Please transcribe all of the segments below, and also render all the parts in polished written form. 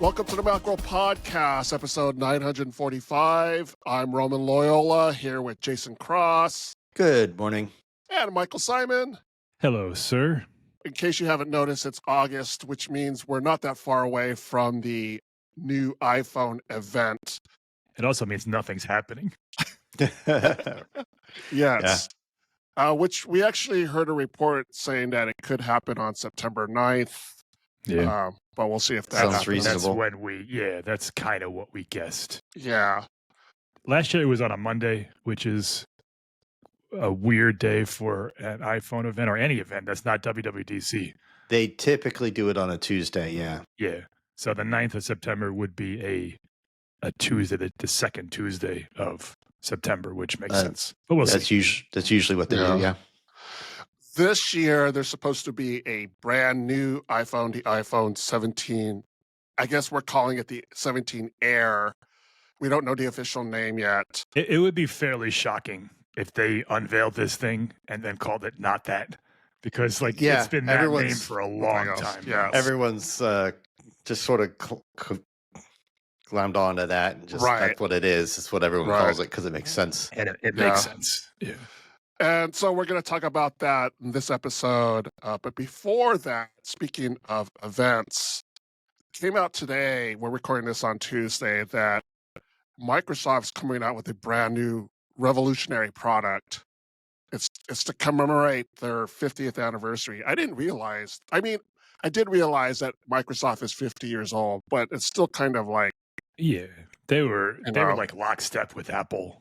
Welcome to the Macro Podcast, episode 945. I'm Roman Loyola here with Jason Cross. Good morning. And Michael Simon. Hello, sir. In case you haven't noticed, it's August, which means we're not that far away from the new iPhone event. It also means nothing's happening. Yes. Yeah. Which we actually heard a report saying that it could happen on September 9th. Yeah. But we'll see if that Sounds happens. reasonable. That's when that's kind of what we guessed. Yeah. Last year it was on a Monday, which is a weird day for an iPhone event or any event that's not WWDC. They typically do it on a Tuesday, yeah. Yeah. So the 9th of September would be a Tuesday, the second Tuesday of September, which makes sense. But we'll see. That's usually what they do, yeah. This year, there's supposed to be a brand new iPhone, the iPhone 17. I guess we're calling it the 17 Air. We don't know the official name yet. It would be fairly shocking if they unveiled this thing and then called it not that. Because it's been that name for a long time. Yeah, everyone's just sort of glommed onto that and just that's what it is. It's what everyone calls it because it makes sense. And it makes sense. Yeah. And so we're going to talk about that in this episode. But before that, speaking of events, came out today, we're recording this on Tuesday, that Microsoft's coming out with a brand new revolutionary product. It's to commemorate their 50th anniversary. I did realize that Microsoft is 50 years old, but it's still kind of like... Yeah, they were like lockstep with Apple.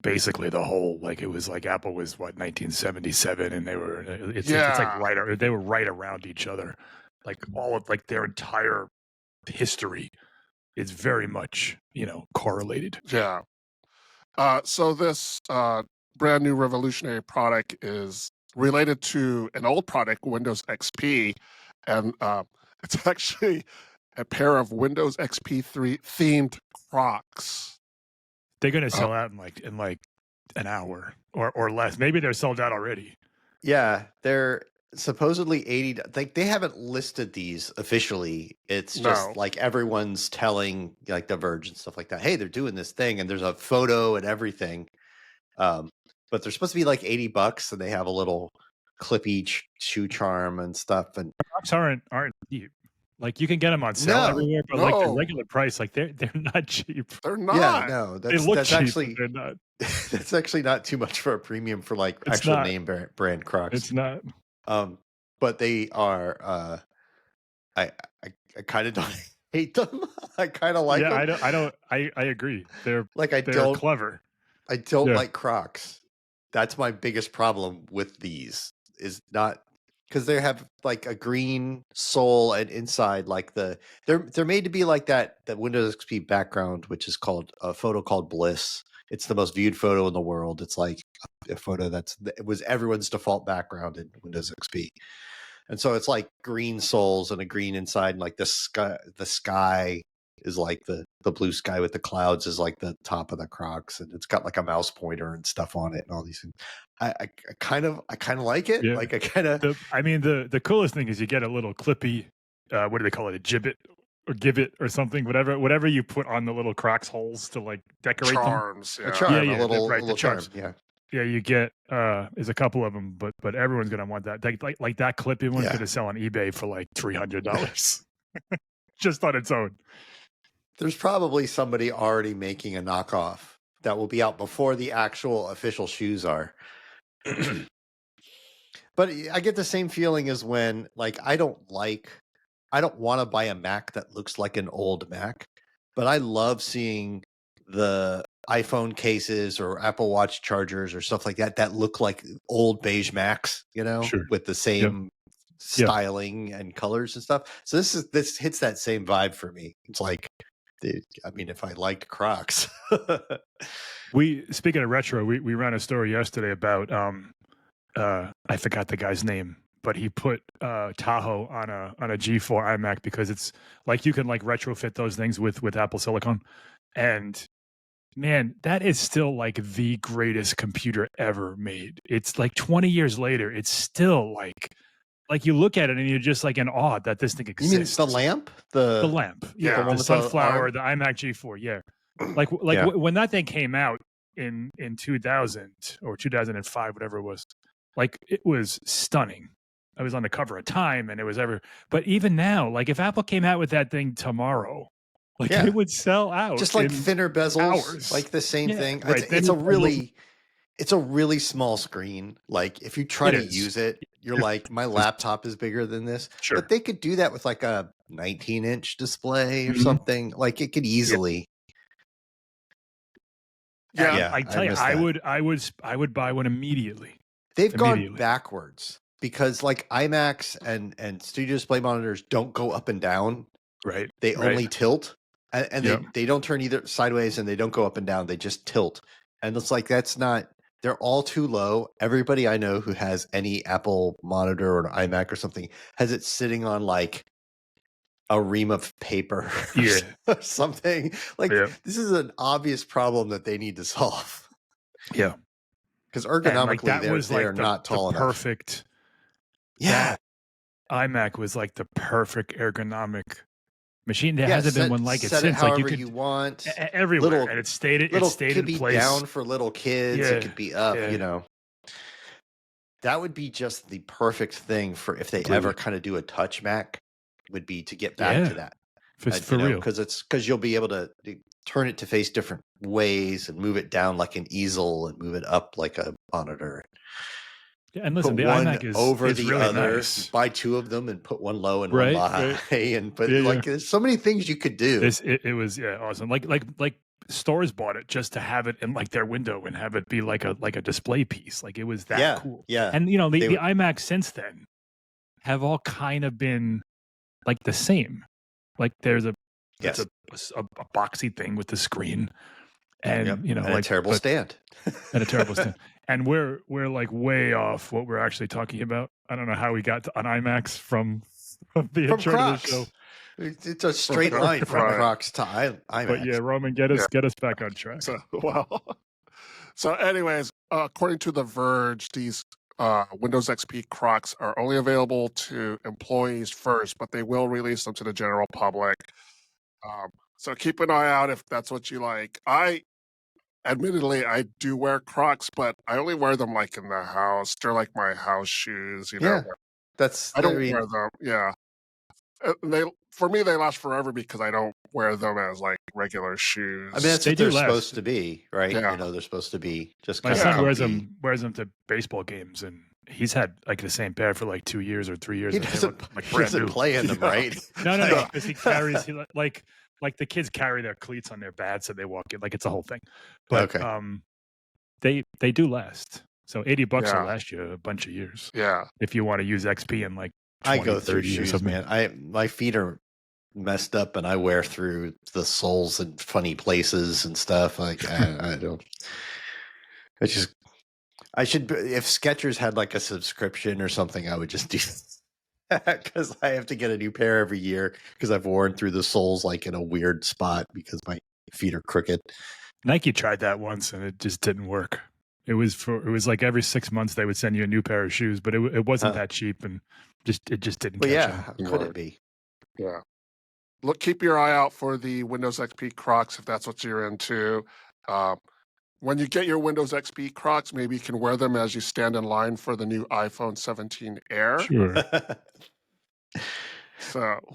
Basically, the whole it was like Apple was 1977, and they were it's like they were right around each other, all of their entire history is very much correlated. Yeah. So this brand new revolutionary product is related to an old product, Windows XP, and it's actually a pair of Windows XP 3 themed Crocs. They're going to sell out in an hour or less. Maybe they're sold out already. Yeah, they're supposedly 80. They haven't listed these officially. It's just everyone's telling The Verge and stuff like that. Hey, they're doing this thing, and there's a photo and everything. But they're supposed to be $80, and they have a little clippy shoe charm and stuff. And Crocs aren't cheap. You can get them on sale everywhere, but the regular price, they're not cheap. They're not. Yeah, no, that's cheap, actually they're not. That's actually not too much for a premium for actual name brand Crocs. It's not. But they are. I kind of don't hate them. I kind of like them. I agree. They're they're clever. I don't like Crocs. That's my biggest problem with these. Is not. Because they have a green sole and inside they're made to be like that Windows XP background, which is called a photo called Bliss. It's the most viewed photo in the world. It's like a photo it was everyone's default background in Windows XP, and so it's green soles and a green inside, and the sky is the blue sky with the clouds is the top of the Crocs, and it's got a mouse pointer and stuff on it and all these things. I kind of like it. Yeah. The coolest thing is you get a little clippy, what do they call it? A gibbet or gibbet or something, whatever you put on the little Crocs holes to decorate charms, them. Yeah. A charm, a little charms. Charm, yeah. You get there's a couple of them, but everyone's gonna want that. Like that clippy one's gonna sell on eBay for $300, just on its own. There's probably somebody already making a knockoff that will be out before the actual official shoes are. But I get the same feeling as when I don't want to buy a Mac that looks like an old Mac, but I love seeing the iPhone cases or Apple Watch chargers or stuff like that look like old beige Macs, with the same styling and colors and stuff. So this hits that same vibe for me. It's if I like Crocs. Speaking of retro, we ran a story yesterday about I forgot the guy's name, but he put Tahoe on a G4 iMac because it's you can retrofit those things with Apple Silicon, and man, that is still the greatest computer ever made. It's 20 years later, it's still like you look at it and you're just like in awe that this thing exists. You mean the lamp? The lamp, yeah, the sunflower, the iMac G4, yeah. When that thing came out in 2000 or 2005, whatever it was, like it was stunning. I was on the cover of Time, and it was but even now, like if Apple came out with that thing tomorrow, like it would sell out. Just like thinner bezels, hours. like the same thing. Right. It's a really small screen. Like if you try to use it, you're like, my laptop is bigger than this. Sure. But they could do that with like a 19-inch display or something. Like it could easily. Yeah, I tell you, I would buy one immediately. They've gone backwards because like iMacs and Studio Display monitors don't go up and down. Right. They only tilt, and they don't turn either sideways, and they don't go up and down. They just tilt, and it's like that's not. They're all too low. Everybody I know who has any Apple monitor or an iMac or something has it sitting on like a ream of paper or something. Like this is an obvious problem that they need to solve. Yeah. Because ergonomically, they're not tall enough. Perfect. Yeah. iMac was like the perfect ergonomic machine. There hasn't been one like it since. However you want. Everywhere. And it stayed in place. It could be down for little kids. It could be up, you know. That would be just the perfect thing for if they ever kind of do a touch Mac, would be to get back to that. For real. Because you'll be able to turn it to face different ways and move it down like an easel and move it up like a monitor. Yeah, and listen, put the one iMac is over the really other. Nice. Buy two of them and put one low and one high. And there's so many things you could do. It was awesome. Like stores bought it just to have it in like their window and have it be like a display piece. Like it was that cool. Yeah. And you know the iMac since then have all kind of been like the same. Like there's a boxy thing with the screen, and you know, and like a terrible stand, and a terrible stand. And we're like way off what we're actually talking about. I don't know how we got on IMAX from the intro Crocs. to the show. It's a straight line from Crocs to IMAX. But yeah, Roman, get us back on track. So anyways, according to The Verge, these Windows XP Crocs are only available to employees first, but they will release them to the general public. So keep an eye out if that's what you like. Admittedly, I do wear Crocs, but I only wear them like in the house. They're like my house shoes, you know. I don't wear them. Yeah. For me, they last forever because I don't wear them as like regular shoes. I mean, that's what they're supposed to be, right? Yeah. You know, they're supposed to be just. My son wears them to baseball games, and he's had like the same pair for like 2 years or 3 years. He doesn't play in them, right? No, because he carries like the kids carry their cleats on their bats and they walk in, like it's a whole thing. But they do last. So $80 will last you a bunch of years. Yeah. If you want to use XP in like 20, I go through 30 shoes, man. My feet are messed up and I wear through the soles in funny places and stuff. Like I don't. I should. If Skechers had like a subscription or something, I would just do that because I have to get a new pair every year because I've worn through the soles like in a weird spot because my feet are crooked. Nike tried that once and it just didn't work. It was like every 6 months they would send you a new pair of shoes, but it wasn't that cheap and it just didn't. Well, how could it be? Yeah. Look, keep your eye out for the Windows XP Crocs if that's what you're into. When you get your Windows XP Crocs, maybe you can wear them as you stand in line for the new iPhone 17 Air. Sure.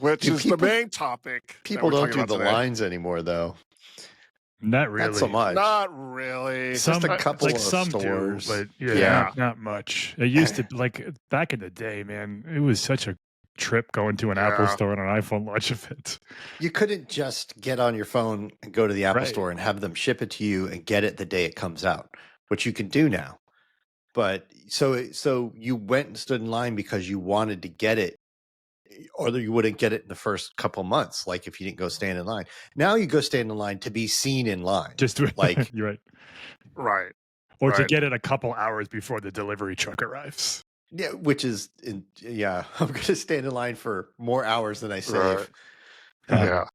Which is the main topic. People don't do the lines anymore, though. Not really. Not so much. Not really. Just a couple of stores. Do, but not much. It used to, like, back in the day, man, it was such a trip going to an Apple store and an iPhone launch event. You couldn't just get on your phone and go to the Apple store and have them ship it to you and get it the day it comes out, which you can do now. But so you went and stood in line because you wanted to get it, or you wouldn't get it in the first couple months, like if you didn't go stand in line. Now you go stand in line to be seen in line. Just like you're right. Right. Or to get it a couple hours before the delivery truck arrives. Yeah, which is I'm going to stand in line for more hours than I save. Yeah.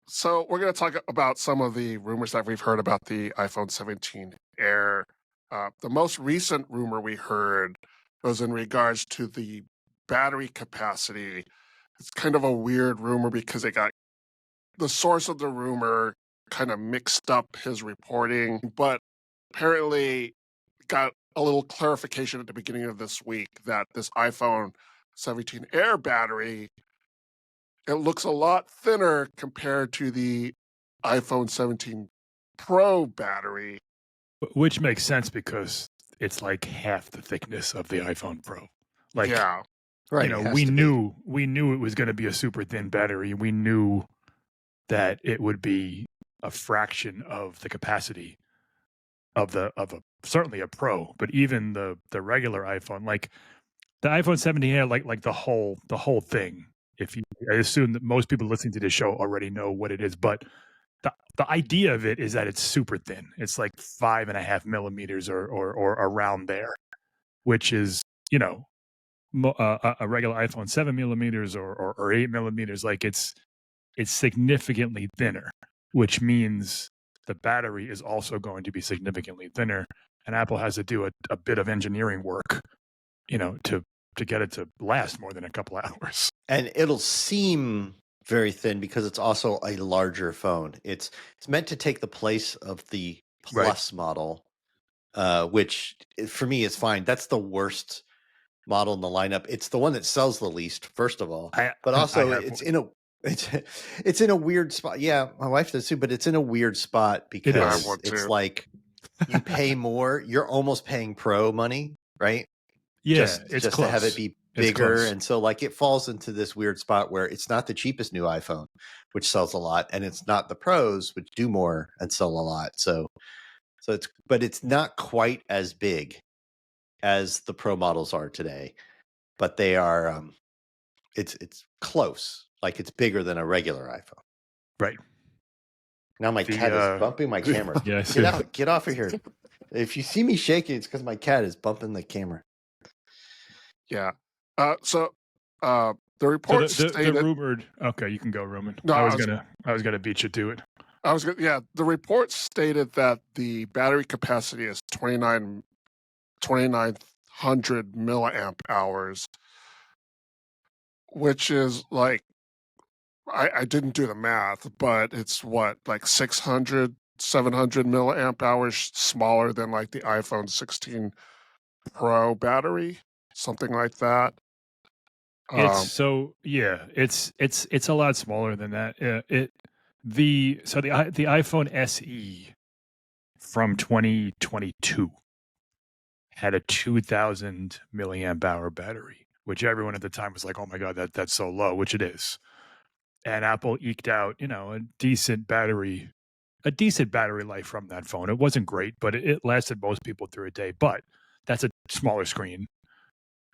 So we're going to talk about some of the rumors that we've heard about the iPhone 17 Air. The most recent rumor we heard was in regards to the battery capacity. It's kind of a weird rumor because it got the source of the rumor kind of mixed up his reporting, but apparently got a little clarification at the beginning of this week that this iPhone 17 Air battery, it looks a lot thinner compared to the iPhone 17 Pro battery. Which makes sense because it's like half the thickness of the iPhone Pro. Like, yeah. Right. You know, we knew it was going to be a super thin battery. We knew that it would be a fraction of the capacity of certainly a Pro, but even the regular iPhone, like the iPhone 17 Air, like the whole thing. I assume that most people listening to this show already know what it is, but the idea of it is that it's super thin. It's like 5.5 millimeters or around there, which is, you know, a regular iPhone 7 millimeters or 8 millimeters. Like it's significantly thinner, which means the battery is also going to be significantly thinner. And Apple has to do a bit of engineering work, you know, to get it to last more than a couple hours. And it'll seem very thin because it's also a larger phone. It's meant to take the place of the Plus model, which for me is fine. That's the worst model in the lineup. It's the one that sells the least, first of all, but also it's in a weird spot. Yeah, my wife does too, but it's in a weird spot because it's like you pay more. You're almost paying Pro money, right? Yeah, just to have it be bigger, and so like it falls into this weird spot where it's not the cheapest new iPhone, which sells a lot, and it's not the Pros, which do more and sell a lot. So it's not quite as big as the Pro models are today, but they are. It's close, like it's bigger than a regular iPhone. Right. Now my cat is bumping my camera. Yes. Get off of here. If you see me shaking, it's because my cat is bumping the camera. Yeah. So the report stated the rumored. Okay, you can go, Roman. No, I was gonna beat you to it. The report stated that the battery capacity is 2,900 milliamp hours, which is like I didn't do the math, but it's what, like 600, 700 milliamp hours smaller than like the iPhone 16 Pro battery, something like that. It's it's a lot smaller than that. The iPhone SE from 2022 had a 2,000 milliamp hour battery, which everyone at the time was like, "Oh my god, that's so low," which it is. And Apple eked out, you know, a decent battery life from that phone. It wasn't great, but it lasted most people through a day. But that's a smaller screen,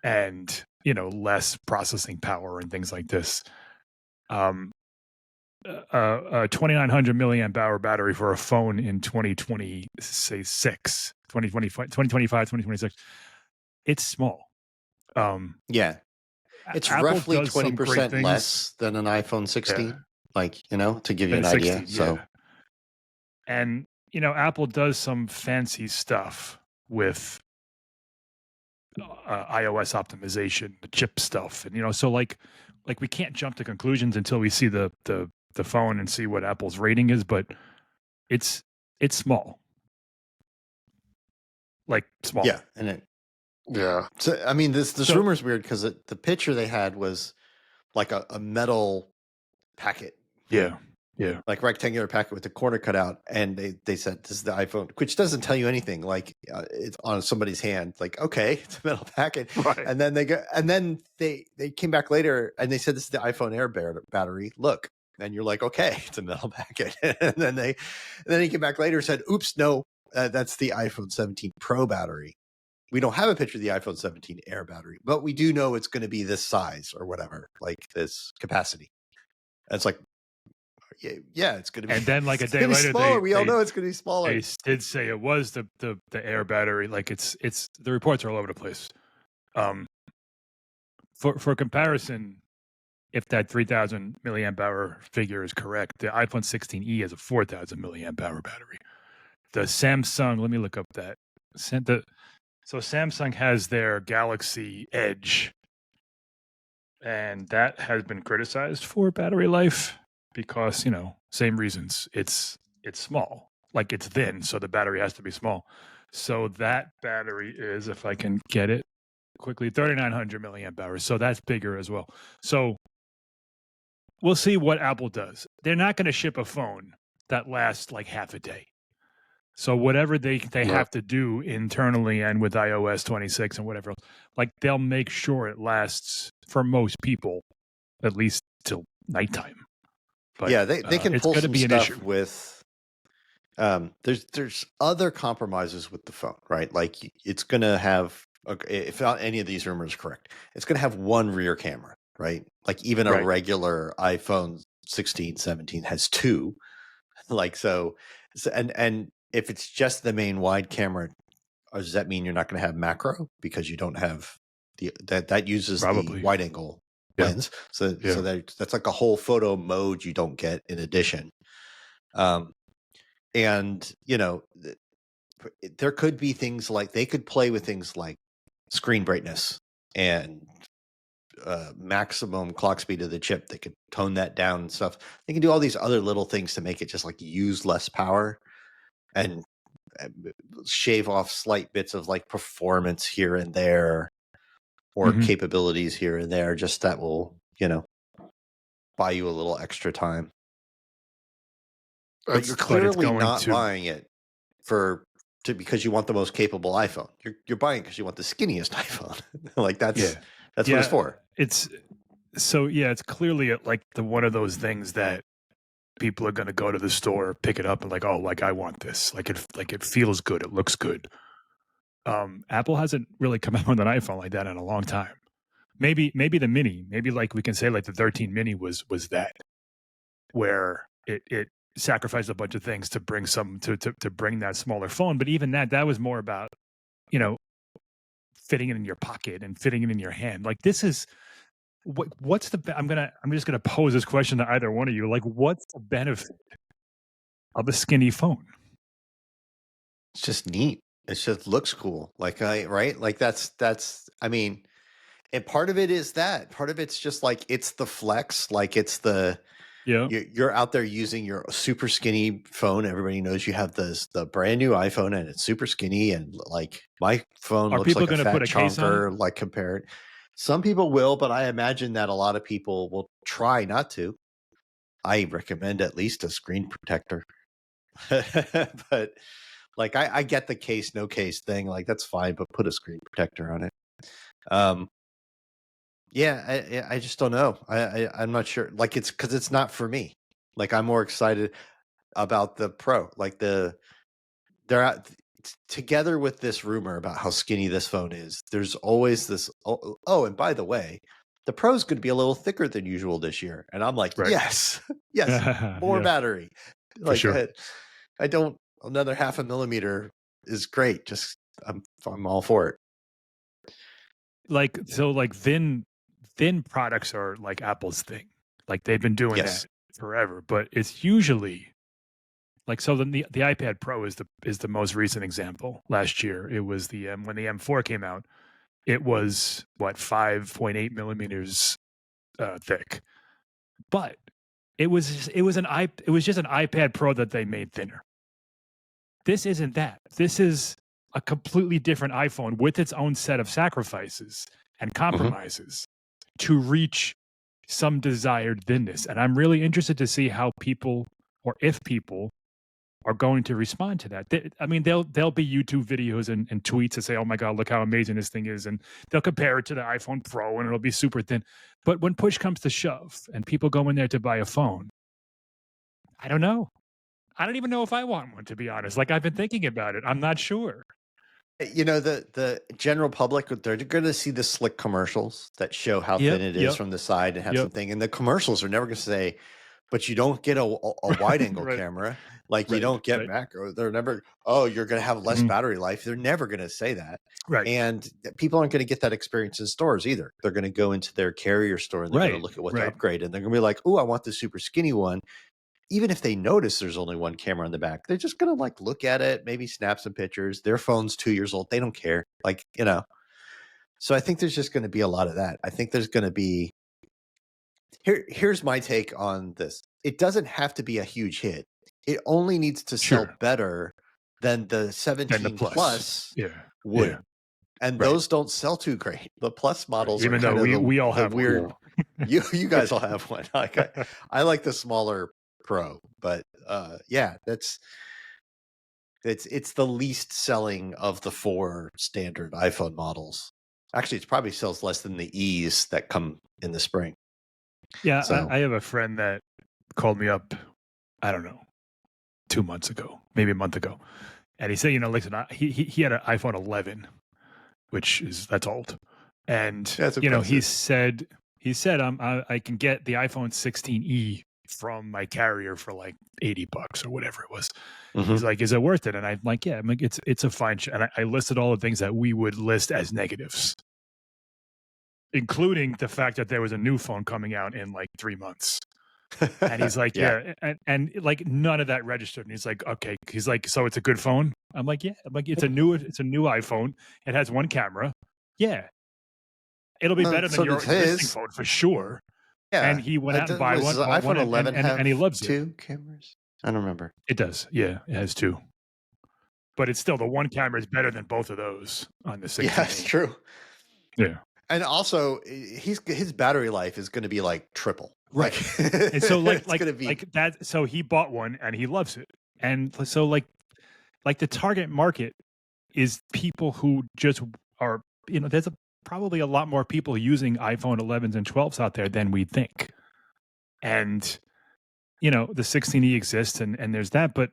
and you know, less processing power and things like this. A 2,900 milliamp hour battery for a phone in 2025, 2026. It's small. Yeah. It's Apple roughly does some great 20% things. less than an iPhone 16. Yeah. Like, you know, to give you an idea. So, and you know, Apple does some fancy stuff with iOS optimization, the chip stuff, and you know, so like we can't jump to conclusions until we see the phone and see what Apple's rating is, but it's small, like small. Yeah, and yeah. So I mean, this rumor is weird because the picture they had was like a metal packet. Yeah. Yeah. Like rectangular packet with the corner cut out. And they said, this is the iPhone, which doesn't tell you anything. Like it's on somebody's hand. Like, okay, it's a metal packet. Right. And then they came back later and they said, this is the iPhone Air battery. Look. And you're like, okay, it's a metal packet. and then they came back later and said, oops, no, that's the iPhone 17 Pro battery. We don't have a picture of the iPhone 17 Air battery, but we do know it's going to be this size or whatever, like this capacity. And it's like, yeah, it's going to be. And then like a day later, we all know it's going to be smaller. They did say it was the Air battery. Like it's the reports are all over the place. For comparison, if that 3,000 milliamp hour figure is correct, the iPhone 16e has a 4,000 milliamp hour battery. The Samsung, let me look up that. So Samsung has their Galaxy Edge, And that has been criticized for battery life because, same reasons. It's small. Like it's thin, so the battery has to be small. So that battery is, if I can get it quickly, 3,900 milliamp hours. So that's bigger as well. So we'll see what Apple does. They're not going to ship a phone that lasts like half a day. So whatever they have to do internally and with iOS 26 and whatever else, like they'll make sure it lasts for most people at least till nighttime. But yeah, they can it's pull going to some be an stuff issue. with. There's other compromises with the phone, right? Like it's going to have, if not any of these rumors are correct, it's going to have one rear camera, right? Like even a regular iPhone 16, 17 has two. Like so and if it's just the main wide camera, does that mean you're not going to have macro because you don't have that uses Probably the wide angle lens? So that's like a whole photo mode you don't get in addition. And there could be things like they could play with things like screen brightness and maximum clock speed of the chip. They could tone that down and stuff. They can do all these other little things to make it just like use less power and shave off slight bits of like performance here and there or capabilities here and there. Just that will, buy you a little extra time. But you're clearly not buying it because you want the most capable iPhone. You're buying it because you want the skinniest iPhone. Like that's what it's for. It's clearly like one of those things that people are going to go to the store, pick it up, and like, oh, like I want this. Like it feels good. It looks good. Apple hasn't really come out with an iPhone like that in a long time. Maybe the mini. Maybe like we can say like the 13 mini was that, where it sacrificed a bunch of things to bring to bring that smaller phone. But even that was more about fitting it in your pocket and fitting it in your hand. Like this is what's the I'm just gonna pose this question to either one of you. Like, what's the benefit of a skinny phone? It's just neat. It just looks cool. Like like that's I mean, and part of it is that. Part of it's just like it's the flex, like it's the you're out there using your super skinny phone. Everybody knows you have the brand new iPhone and it's super skinny, and like my phone looks like a fat chonker, like compared. Some people will, but I imagine that a lot of people will try not to. I recommend at least a screen protector. But like I get the case, no case thing. Like that's fine, but put a screen protector on it. I just don't know. I'm not sure. Like it's because it's not for me. Like I'm more excited about the Pro. Like they're out together with this rumor about how skinny this phone is. There's always this. Oh, and by the way, the Pro is going to be a little thicker than usual this year. And I'm like, yes, more battery. Like sure. I don't. Another 0.5 millimeter is great. Just I'm all for it. Like thin products are like Apple's thing. Like they've been doing that forever, but it's usually like, so the iPad Pro is the most recent example. Last year, it was when the M4 came out, it was 5.8 millimeters thick, but it was just an iPad Pro that they made thinner. This isn't that. This is a completely different iPhone with its own set of sacrifices and compromises to reach some desired thinness. And I'm really interested to see how people, or if people, are going to respond to that. There'll be YouTube videos and tweets that say, "Oh my God, look how amazing this thing is," and they'll compare it to the iPhone Pro, and it'll be super thin. But when push comes to shove, and people go in there to buy a phone, I don't know. I don't even know if I want one, to be honest. Like I've been thinking about it. I'm not sure. The general public, they're going to see the slick commercials that show how thin it is from the side and have something. And the commercials are never going to say, but you don't get a wide angle camera. Like you don't get macro. They're never, you're going to have less battery life. They're never going to say that. Right. And people aren't going to get that experience in stores either. They're going to go into their carrier store and they're going to look at what to upgrade. And they're going to be like, I want the super skinny one. Even if they notice there's only one camera in the back, they're just going to like look at it, maybe snap some pictures. Their phone's 2 years old. They don't care. So I think there's just going to be a lot of that. I think there's going to be Here's my take on this. It doesn't have to be a huge hit. It only needs to sell better than the 17 Plus would. Yeah. And those don't sell too great. The Plus models even are though kind of we all have weird. one. You guys all have one. Like I like the smaller Pro, but yeah, it's the least selling of the 4 standard iPhone models. Actually, it probably sells less than the E's that come in the spring. Yeah, so. I have a friend that called me up, I don't know, 2 months ago, maybe a month ago. And he said, listen, he had an iPhone 11, that's old. And, he said, I can get the iPhone 16e from my carrier for like $80 or whatever it was. Mm-hmm. He's like, is it worth it? And I'm like, yeah, it's a fine shit. And I listed all the things that we would list as negatives, including the fact that there was a new phone coming out in like 3 months. And he's like, yeah. And like none of that registered. And he's like, okay. He's like, so it's a good phone? I'm like, yeah. I'm like, it's a new iPhone. It has 1 camera. Yeah. It'll be better than your existing phone for sure. Yeah. And he went out and bought one. iPhone 11 and he loves 2 cameras? I don't remember. It does. Yeah. It has 2. But it's still, the 1 camera is better than both of those on the 16. Yeah, it's true. Yeah. And also, his battery life is going to be like triple. Right. And so like that. So he bought one and he loves it. And so like the target market is people who just are, there's probably a lot more people using iPhone 11s and 12s out there than we think. And, the 16e exists and there's that, but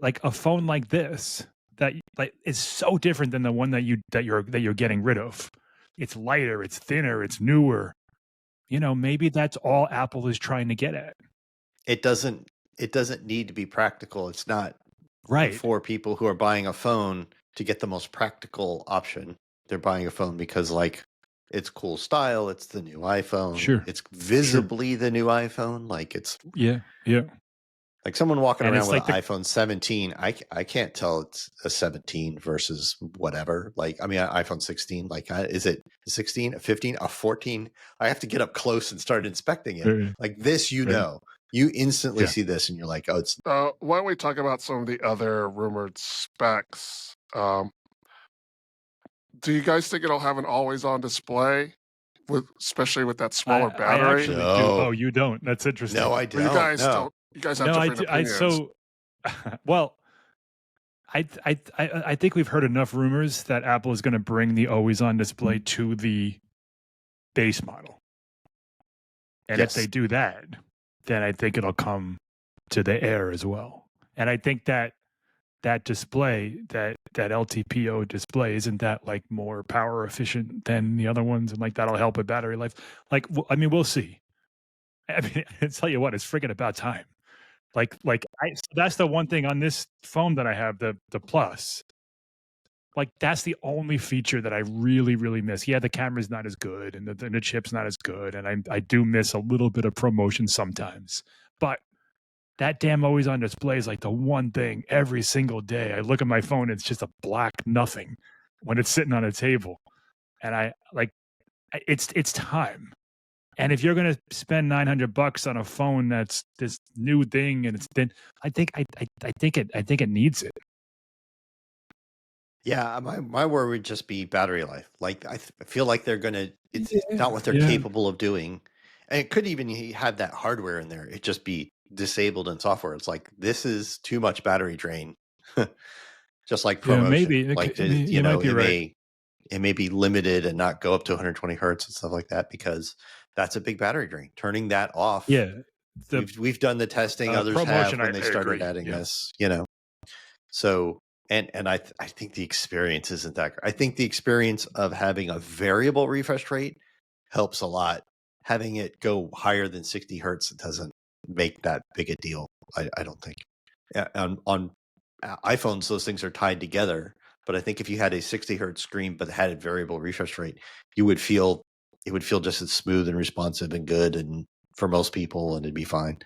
like a phone like this that like is so different than the one that you're getting rid of. It's lighter, it's thinner, it's newer. Maybe that's all Apple is trying to get at. It doesn't need to be practical. It's not right for people who are buying a phone to get the most practical option. They're buying a phone because like it's cool style, it's the new iPhone. Sure. It's visibly the new iPhone. Like it's yeah. Like someone walking around with an iPhone 17, I can't tell it's a 17 versus whatever. Like, I mean, an iPhone 16, like, is it a 16, a 15, a 14? I have to get up close and start inspecting it. Like this, you instantly see this and you're like, oh, it's... why don't we talk about some of the other rumored specs? Do you guys think it'll have an always-on display? Especially with that smaller battery? I actually do. Oh, you don't? That's interesting. No, I don't. Well, you guys don't. You guys have different opinions. Well, I think we've heard enough rumors that Apple is going to bring the always-on display to the base model, and if they do that, then I think it'll come to the Air as well. And I think that display, that LTPO display, isn't that like more power efficient than the other ones, and like that'll help with battery life. Like, I mean, we'll see. I mean, I tell you what, it's freaking about time. That's the one thing on this phone that I have, the Plus. Like that's the only feature that I really, really miss. Yeah, the camera's not as good, and the chip's not as good, and I do miss a little bit of promotion sometimes. But that damn always on display is like the one thing every single day. I look at my phone, it's just a black nothing when it's sitting on a table, and it's time. And if you're going to spend $900 on a phone that's this new thing, and I think it needs it. Yeah, my worry would just be battery life. Like I feel like they're gonna. It's not what they're capable of doing, and it could even have that hardware in there. It just be disabled in software. It's like this is too much battery drain. Just like promotion. Maybe like you might be right. It may be limited and not go up to 120 hertz and stuff like that because that's a big battery drain. Turning that off. Yeah. We've done the testing. Others have when they started adding this, So, and I think the experience isn't that great. I think the experience of having a variable refresh rate helps a lot. Having it go higher than 60 hertz, it doesn't make that big a deal. I don't think. On iPhones, those things are tied together. But I think if you had a 60 hertz screen but had a variable refresh rate, it would feel just as smooth and responsive and good, and for most people, and it'd be fine.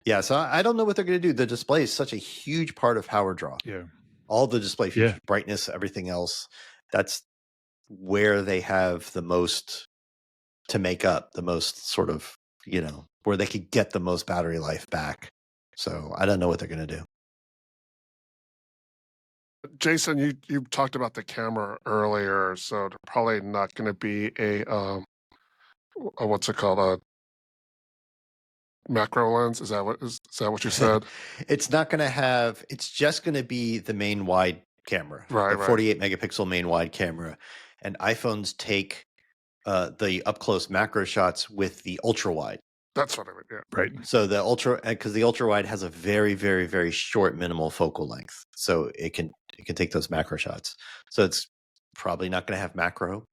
Yeah, so I don't know what they're going to do. The display is such a huge part of power draw. Yeah, all the display features, brightness, everything else. That's where they have the most to make up the most sort of, where they could get the most battery life back. So I don't know what they're going to do. Jason, you talked about the camera earlier, so they're probably not going to be a what's it called, a macro lens? Is that what you said? It's not going to have. It's just going to be the main wide camera, Right, the 48 megapixel main wide camera, and iPhones take the up close macro shots with the ultra wide. That's what I meant. Yeah. Right. So the ultra, because the ultra wide has a very, very, very short minimal focal length, so it can take those macro shots. So it's probably not going to have macro,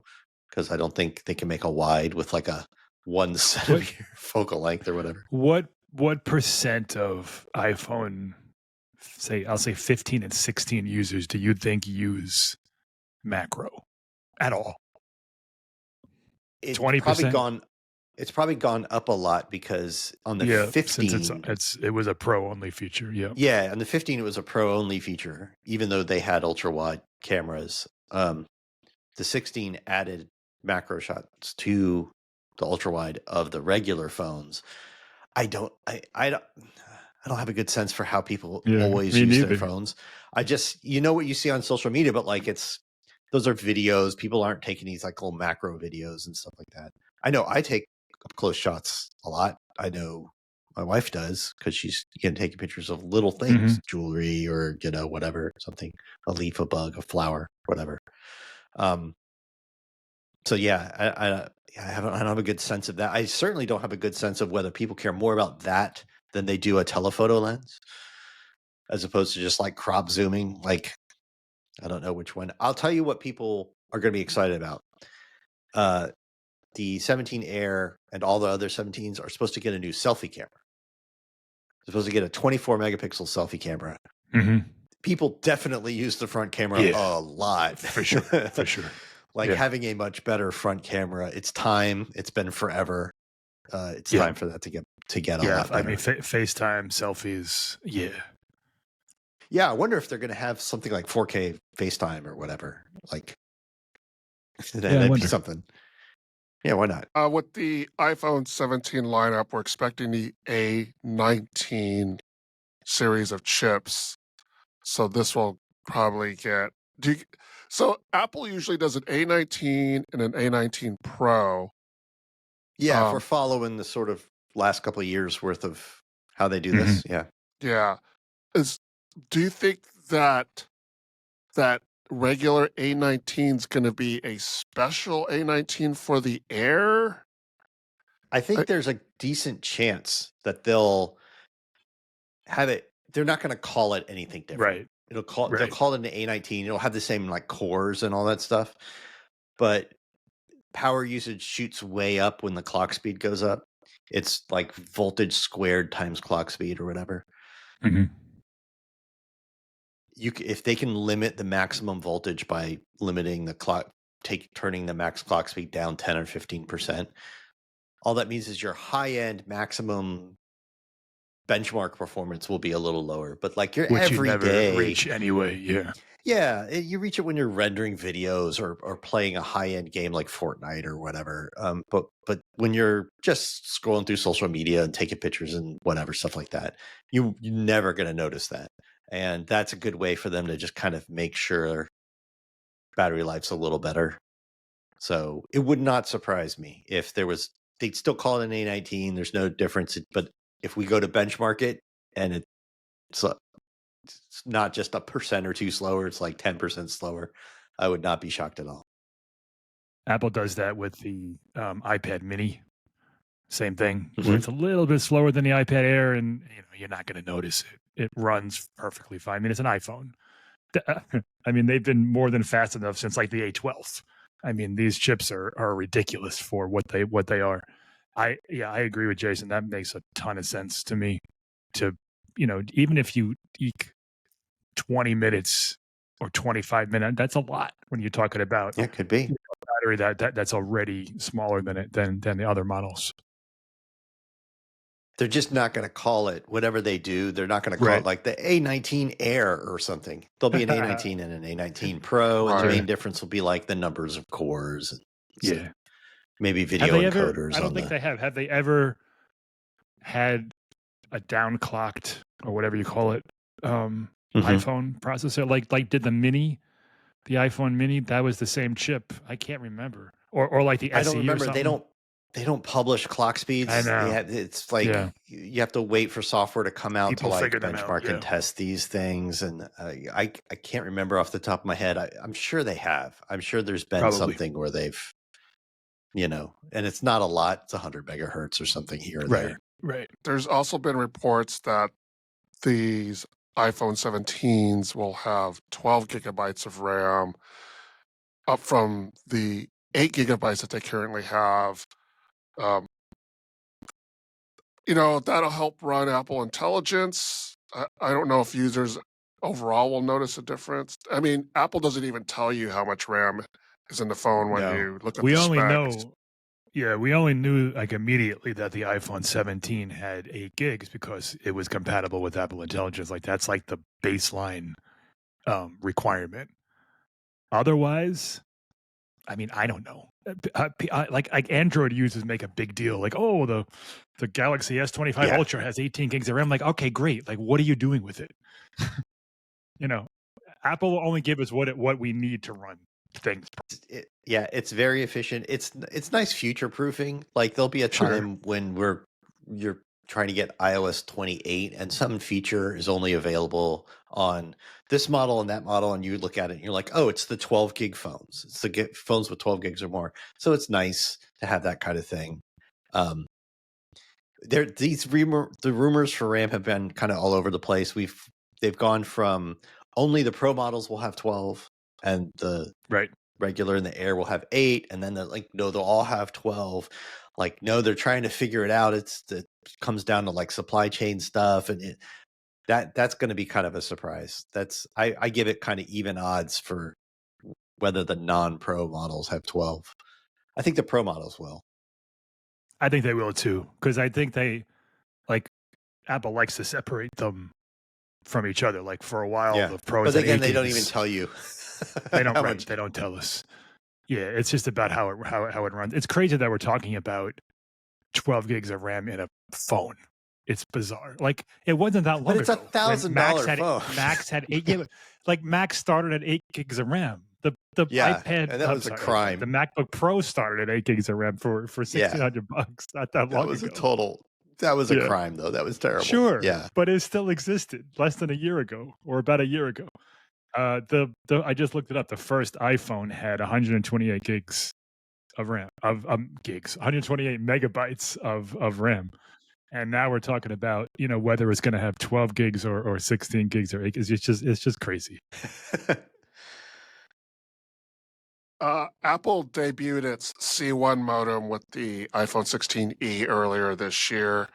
because I don't think they can make a wide with like a 1 centimeter focal length or whatever. What percent of iPhone, I'll say 15 and 16 users do you think use macro at all? 20%? It's probably gone up a lot, because on the 15, since it was a pro only feature. Yeah. Yeah, on the 15 it was a pro only feature, even though they had ultra wide cameras. The 16 added macro shots to the ultra wide of the regular phones. I don't have a good sense for how people always use their phones. I just, what you see on social media, but like those are videos. People aren't taking these like little macro videos and stuff like that. I know I take up close shots a lot. I know my wife does, because she's taking pictures of little things, jewelry or whatever, something, a leaf, a bug, a flower, whatever. So yeah, I don't have a good sense of that. I certainly don't have a good sense of whether people care more about that than they do a telephoto lens, as opposed to just like crop zooming. Like, I don't know which one. I'll tell you what people are going to be excited about. The 17 Air and all the other 17s are supposed to get a new selfie camera. They're supposed to get a 24 megapixel selfie camera. Mm-hmm. People definitely use the front camera a lot. For sure. For sure. Having a much better front camera. It's time. It's been forever. It's time for that to get a lot better. I mean, FaceTime, selfies. Yeah. Yeah, I wonder if they're going to have something like 4K FaceTime or whatever. Like, that'd be something. Yeah, why not? With the iPhone 17 lineup, we're expecting the A19 series of chips. So this will probably get... So Apple usually does an A19 and an A19 Pro. Yeah, if we're following the sort of last couple of years worth of how they do this. Yeah. Yeah. Do you think that regular A19 is going to be a special A19 for the Air? I think there's a decent chance that they'll have it. They're not going to call it anything different. Right. They'll call it an A19. It'll have the same like cores and all that stuff, but power usage shoots way up when the clock speed goes up. It's like voltage squared times clock speed or whatever. Mm-hmm. If they can limit the maximum voltage by limiting the clock, turning the max clock speed down 10 or 15%, all that means is your high end maximum benchmark performance will be a little lower, but like your everyday reach anyway. Yeah, you reach it when you're rendering videos or playing a high end game like Fortnite or whatever. But when you're just scrolling through social media and taking pictures and whatever stuff like that, you're never going to notice that. And that's a good way for them to just kind of make sure battery life's a little better. So it would not surprise me if they'd still call it an A19. There's no difference, but if we go to benchmark it and it's not just a percent or two slower, it's like 10% slower, I would not be shocked at all. Apple does that with the iPad mini. Same thing. Where it's a little bit slower than the iPad Air, and you're not going to notice it. It runs perfectly fine. I mean, it's an iPhone. I mean, they've been more than fast enough since like the A12. I mean, these chips are ridiculous for what they are. I agree with Jason. That makes a ton of sense to me. To even if you eke 20 minutes or 25 minutes, that's a lot when you're talking about it could be a battery that's already smaller than the other models. They're just not going to call it whatever they do. They're not going to call it like the A19 Air or something. There'll be an A19 and an A19 Pro, and the main difference will be like the numbers of cores. Maybe video encoders. I don't think they have. Have they ever had a downclocked or whatever you call it iPhone processor? Like did the iPhone Mini? That was the same chip. I can't remember. Or like the SE. I don't remember. Or something. They don't publish clock speeds. I know. It's like you have to wait for software to come out People to like figure them benchmark out, and test these things. And I can't remember off the top of my head. I'm sure they have. I'm sure there's been something where they've, and it's not a lot. It's 100 megahertz or something here or there. Right. There's also been reports that these iPhone 17s will have 12 gigabytes of RAM, up from the 8 gigabytes that they currently have. That'll help run Apple Intelligence. I don't know if users overall will notice a difference. I mean, Apple doesn't even tell you how much RAM is in the phone when you look at the specs. We only knew like immediately that the iPhone 17 had 8 gigs because it was compatible with Apple Intelligence. Like that's like the baseline requirement. Otherwise, I mean, I don't know. Like Android users make a big deal. Like, oh, the Galaxy S25 Ultra has 18 gigs of RAM. Like, okay, great. Like, what are you doing with it? Apple will only give us what we need to run things. It's very efficient. It's nice future proofing. Like there'll be a time when you're trying to get iOS 28 and some feature is only available on this model and that model, and you look at it and you're like, oh, it's the 12 gig phones. It's the phones with 12 gigs or more. So it's nice to have that kind of thing. The rumors for RAM have been kind of all over the place. They've gone from only the Pro models will have 12 and the regular and the Air will have 8, and then they're like, no, they'll all have 12. Like, no, they're trying to figure it out. It comes down to like supply chain stuff, and that's going to be kind of a surprise. I give it kind of even odds for whether the non-Pro models have 12. I think the Pro models will. I think they will too, because I think Apple likes to separate them from each other. Like for a while, the Pros. But again, they don't even tell you. They don't. They don't tell us. Yeah, it's just about how it runs. It's crazy that we're talking about 12 gigs of RAM in a phone. It's bizarre. Like it wasn't that long ago. But it's $1,000 phone. Max had 8 gigs. Like Max started at 8 gigs of RAM. The iPad, and that was a crime. The MacBook Pro started at 8 gigs of RAM for $1,600. Not that long ago. That was a crime, though. That was terrible. Sure. Yeah. But it still existed less than a year ago, or about a year ago. I just looked it up. The first iPhone had 128 gigs of RAM, 128 megabytes of RAM. And now we're talking about, whether it's going to have 12 gigs or 16 gigs or 8 gigs. It's just crazy. Apple debuted its C1 modem with the iPhone 16e earlier this year.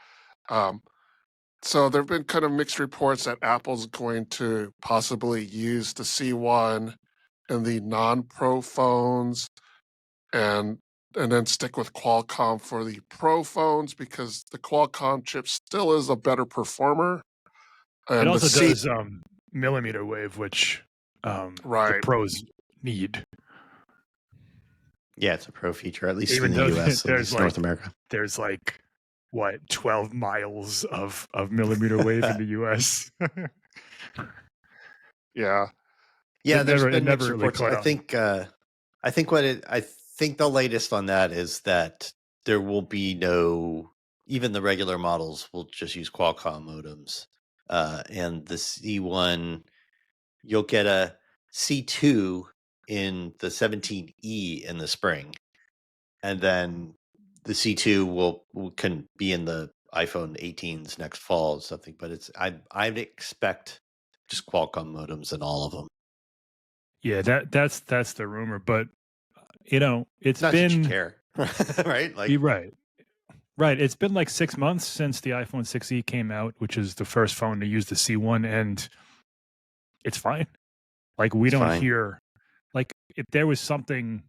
So there have been kind of mixed reports that Apple's going to possibly use the C1 in the non-Pro phones and then stick with Qualcomm for the Pro phones, because the Qualcomm chip still is a better performer. And it also does millimeter wave, which the Pros need. Yeah, it's a Pro feature, at least even in the US, at least North America. There's 12 miles of millimeter wave in the US. Yeah. There's been mixed reports. I think the latest on that is that there will be even the regular models will just use Qualcomm modems. And the C1, you'll get a C2 in the 17E in the spring. And then the C2 can be in the iPhone 18s next fall or something. But I'd expect just Qualcomm modems in all of them. Yeah, that's the rumor, but it's not been that you care, right? You're right. It's been 6 months since the iPhone 6e came out, which is the first phone to use the C1, and it's fine. We don't hear if there was something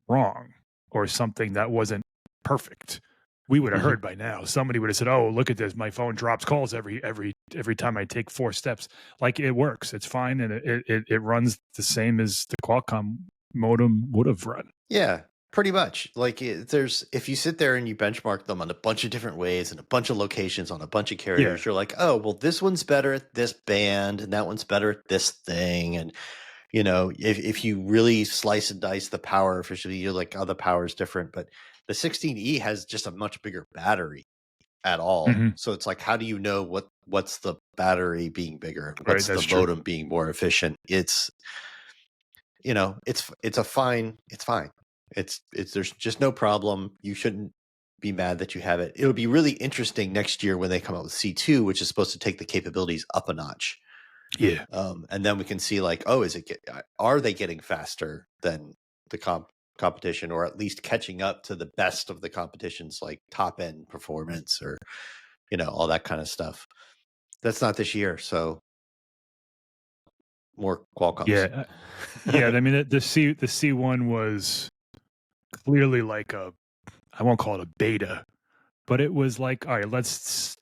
wrong or something that wasn't perfect, we would have heard by now. Somebody would have said, "Oh, look at this! My phone drops calls every time I take 4 steps." It works. It's fine, and it runs the same as the Qualcomm modem would have run. Yeah, Pretty much. Like if you sit there and you benchmark them on a bunch of different ways and a bunch of locations on a bunch of carriers, you're like, oh, well, this one's better at this band and that one's better at this thing. And, if you really slice and dice the power efficiency, you're like, oh, the power is different. But the 16E has just a much bigger battery at all. Mm-hmm. So it's like, how do you know what's the battery being bigger? What's the modem being more efficient? It's fine. It's there's just no problem. You shouldn't be mad that you have it. It'll be really interesting next year when they come out with C2, which is supposed to take the capabilities up a notch. Yeah. And then we can see like, oh, are they getting faster than the competition, or at least catching up to the best of the competition's like top end performance, or all that kind of stuff. That's not this year, so more Qualcomms. Yeah. I mean, the C1 was clearly like I won't call it a beta, but it was like, all right, let's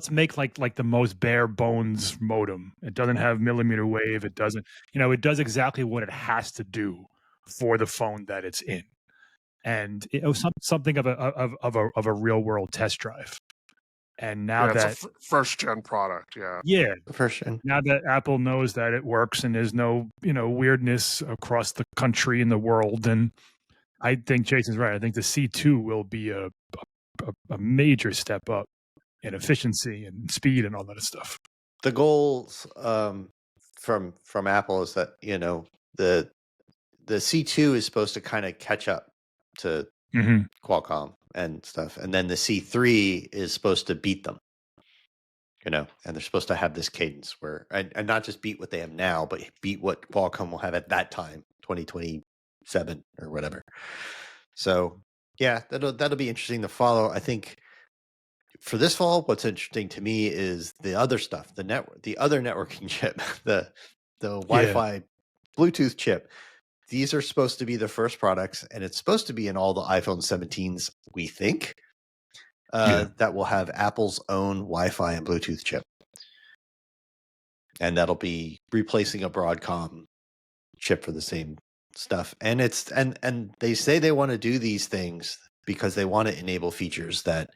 make like the most bare bones modem. It doesn't have millimeter wave. It doesn't, it does exactly what it has to do for the phone that it's in, and it was something of a real world test drive. And now it's a first gen product, first gen. Now that Apple knows that it works and there's no weirdness across the country and the world, and I think Jason's right. I think the C2 will be a major step up in efficiency and speed and all that stuff. The goals from Apple is that the C2 is supposed to kind of catch up to Qualcomm and stuff, and then the C3 is supposed to beat them. And they're supposed to have this cadence where, and not just beat what they have now, but beat what Qualcomm will have at that time, 2027 or whatever. So yeah, that'll be interesting to follow. I think for this fall, what's interesting to me is the other stuff, the other networking chip, the Wi-Fi Bluetooth chip. These are supposed to be the first products, and it's supposed to be in all the iPhone 17s, we think, that will have Apple's own Wi-Fi and Bluetooth chip. And that'll be replacing a Broadcom chip for the same stuff. And and they say they want to do these things because they want to enable features that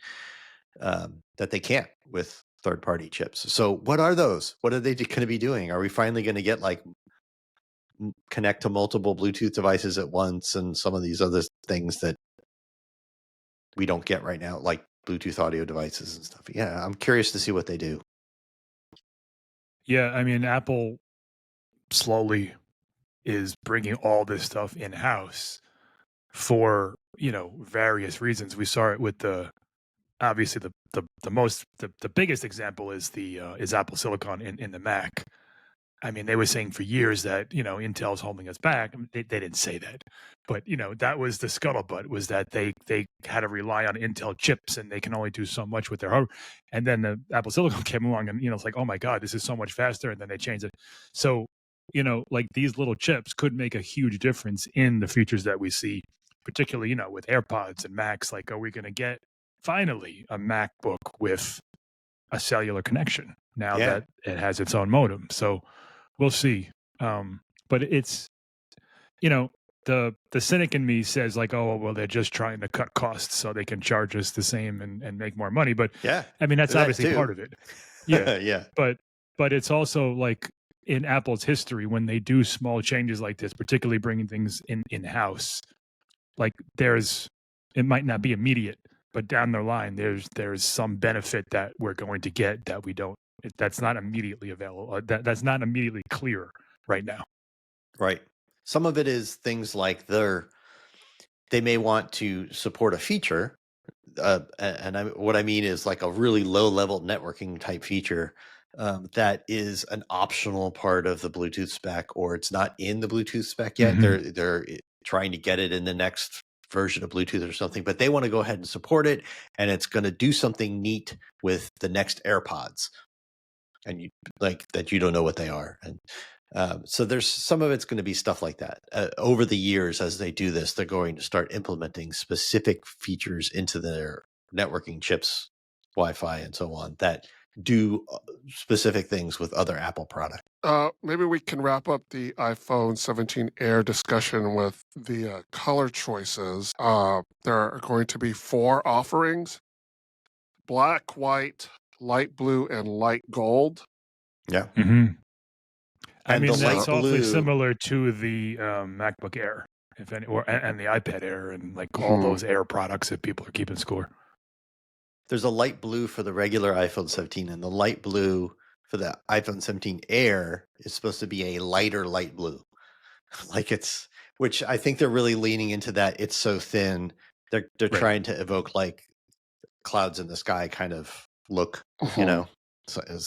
they can't with third-party chips. So what are those? What are they going to be doing? Are we finally going to get like connect to multiple Bluetooth devices at once and some of these other things that we don't get right now, like Bluetooth audio devices and stuff? Yeah, I'm curious to see what they do. Yeah, I mean, Apple slowly is bringing all this stuff in-house for, various reasons. We saw it with obviously the biggest example is is Apple Silicon in the Mac. I mean, they were saying for years that, Intel's holding us back. I mean, they didn't say that, but, that was the scuttlebutt, was that they had to rely on Intel chips and they can only do so much with their hardware. And then the Apple Silicon came along and, it's like, oh my God, this is so much faster. And then they changed it. So, like these little chips could make a huge difference in the features that we see, particularly, with AirPods and Macs. Like, are we going to get finally a MacBook with a cellular connection now that it has its own modem? So we'll see. But it's, the cynic in me says like, oh, well, they're just trying to cut costs so they can charge us the same and make more money. But I mean, that's obviously part of it. Yeah. But it's also like in Apple's history, when they do small changes like this, particularly bringing things in-house, like it might not be immediate, but down the line, there's some benefit that we're going to get that we don't. That's not immediately available. That's not immediately clear right now. Right. Some of it is things like they may want to support a feature, what I mean is like a really low level networking type feature that is an optional part of the Bluetooth spec, or it's not in the Bluetooth spec yet. They're trying to get it in the next version of Bluetooth or something, but they want to go ahead and support it, and it's going to do something neat with the next AirPods, and you don't know what they are. And so there's some of it's going to be stuff like that. Over the years, as they do this, they're going to start implementing specific features into their networking chips, Wi-Fi, and so on that do specific things with other Apple products. Maybe we can wrap up the iPhone 17 Air discussion with the color choices. There are going to be 4 offerings: black, white, light blue, and light gold. Yeah. Mm-hmm. I And mean, the light that's awfully blue, similar to the MacBook Air, if any, and the iPad Air, and like all Mhm. those Air products that people are keeping score. there's a light blue for the regular iPhone 17, and the light blue for the iPhone 17 Air is supposed to be a lighter light blue. Like which I think they're really leaning into that. It's so thin. They're Right. trying to evoke like clouds in the sky kind of look, you Mhm. know,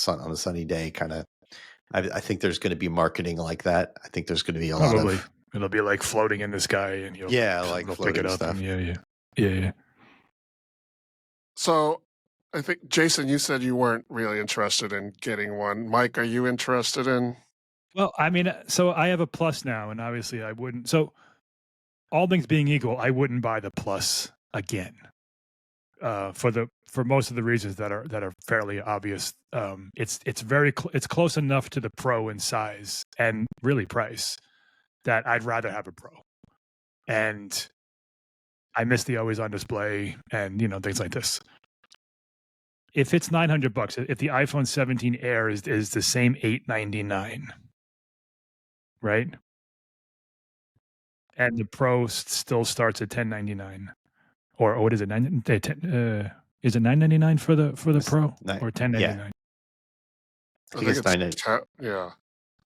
on a sunny day kind of. I think there's going to be marketing like that. I think there's going to be a lot Probably. of It'll be like floating in the sky, and you'll like pick floating it up. stuff. And yeah. So, I think, Jason, you said you weren't really interested in getting one. Mike, are you interested in? Well, I mean, so I have a Plus now, and obviously I wouldn't. So, all things being equal, I wouldn't buy the Plus again. For most of the reasons that are fairly obvious. It's it's close enough to the Pro in size and really price that I'd rather have a Pro. And I miss the always on display and things like this. If it's $900, if the iPhone 17 Air is the same $899, right? And the Pro still starts at $1099, or what is it? Is it $999 for the Pro or $1099? Yeah. I think it's 9. Yeah.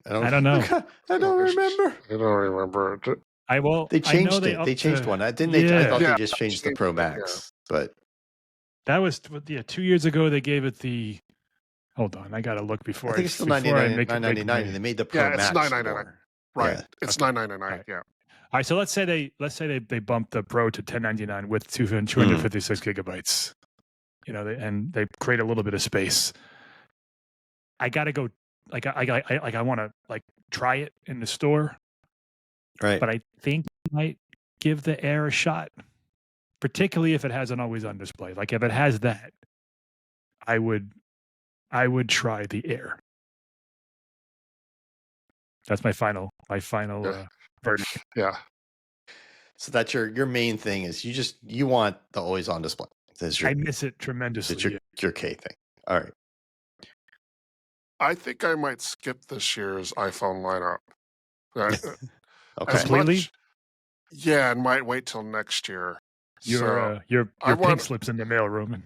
I don't know. I don't remember. I don't remember. They changed it. They changed one. Didn't they? I thought they just changed the Pro Max, but that was 2 years ago. They gave it the. Hold on, I gotta look before. I think it's still $999. They made the Pro Max. It's $999. Right. It's $999. Right. Yeah. All right. So let's say they bumped the Pro to $1099 with 256 gigabytes. They create a little bit of space. I gotta go. I want to try it in the store. Right. But I think I might give the Air a shot, particularly if it has an always on display. Like if it has that, I would try the Air. That's my final verdict. Yeah. So that's your main thing is you want the always on display. I miss it tremendously. It's your K thing. All right. I think I might skip this year's iPhone lineup. Okay. Completely? Yeah, and might wait till next year. Your pink slips in the mailroom.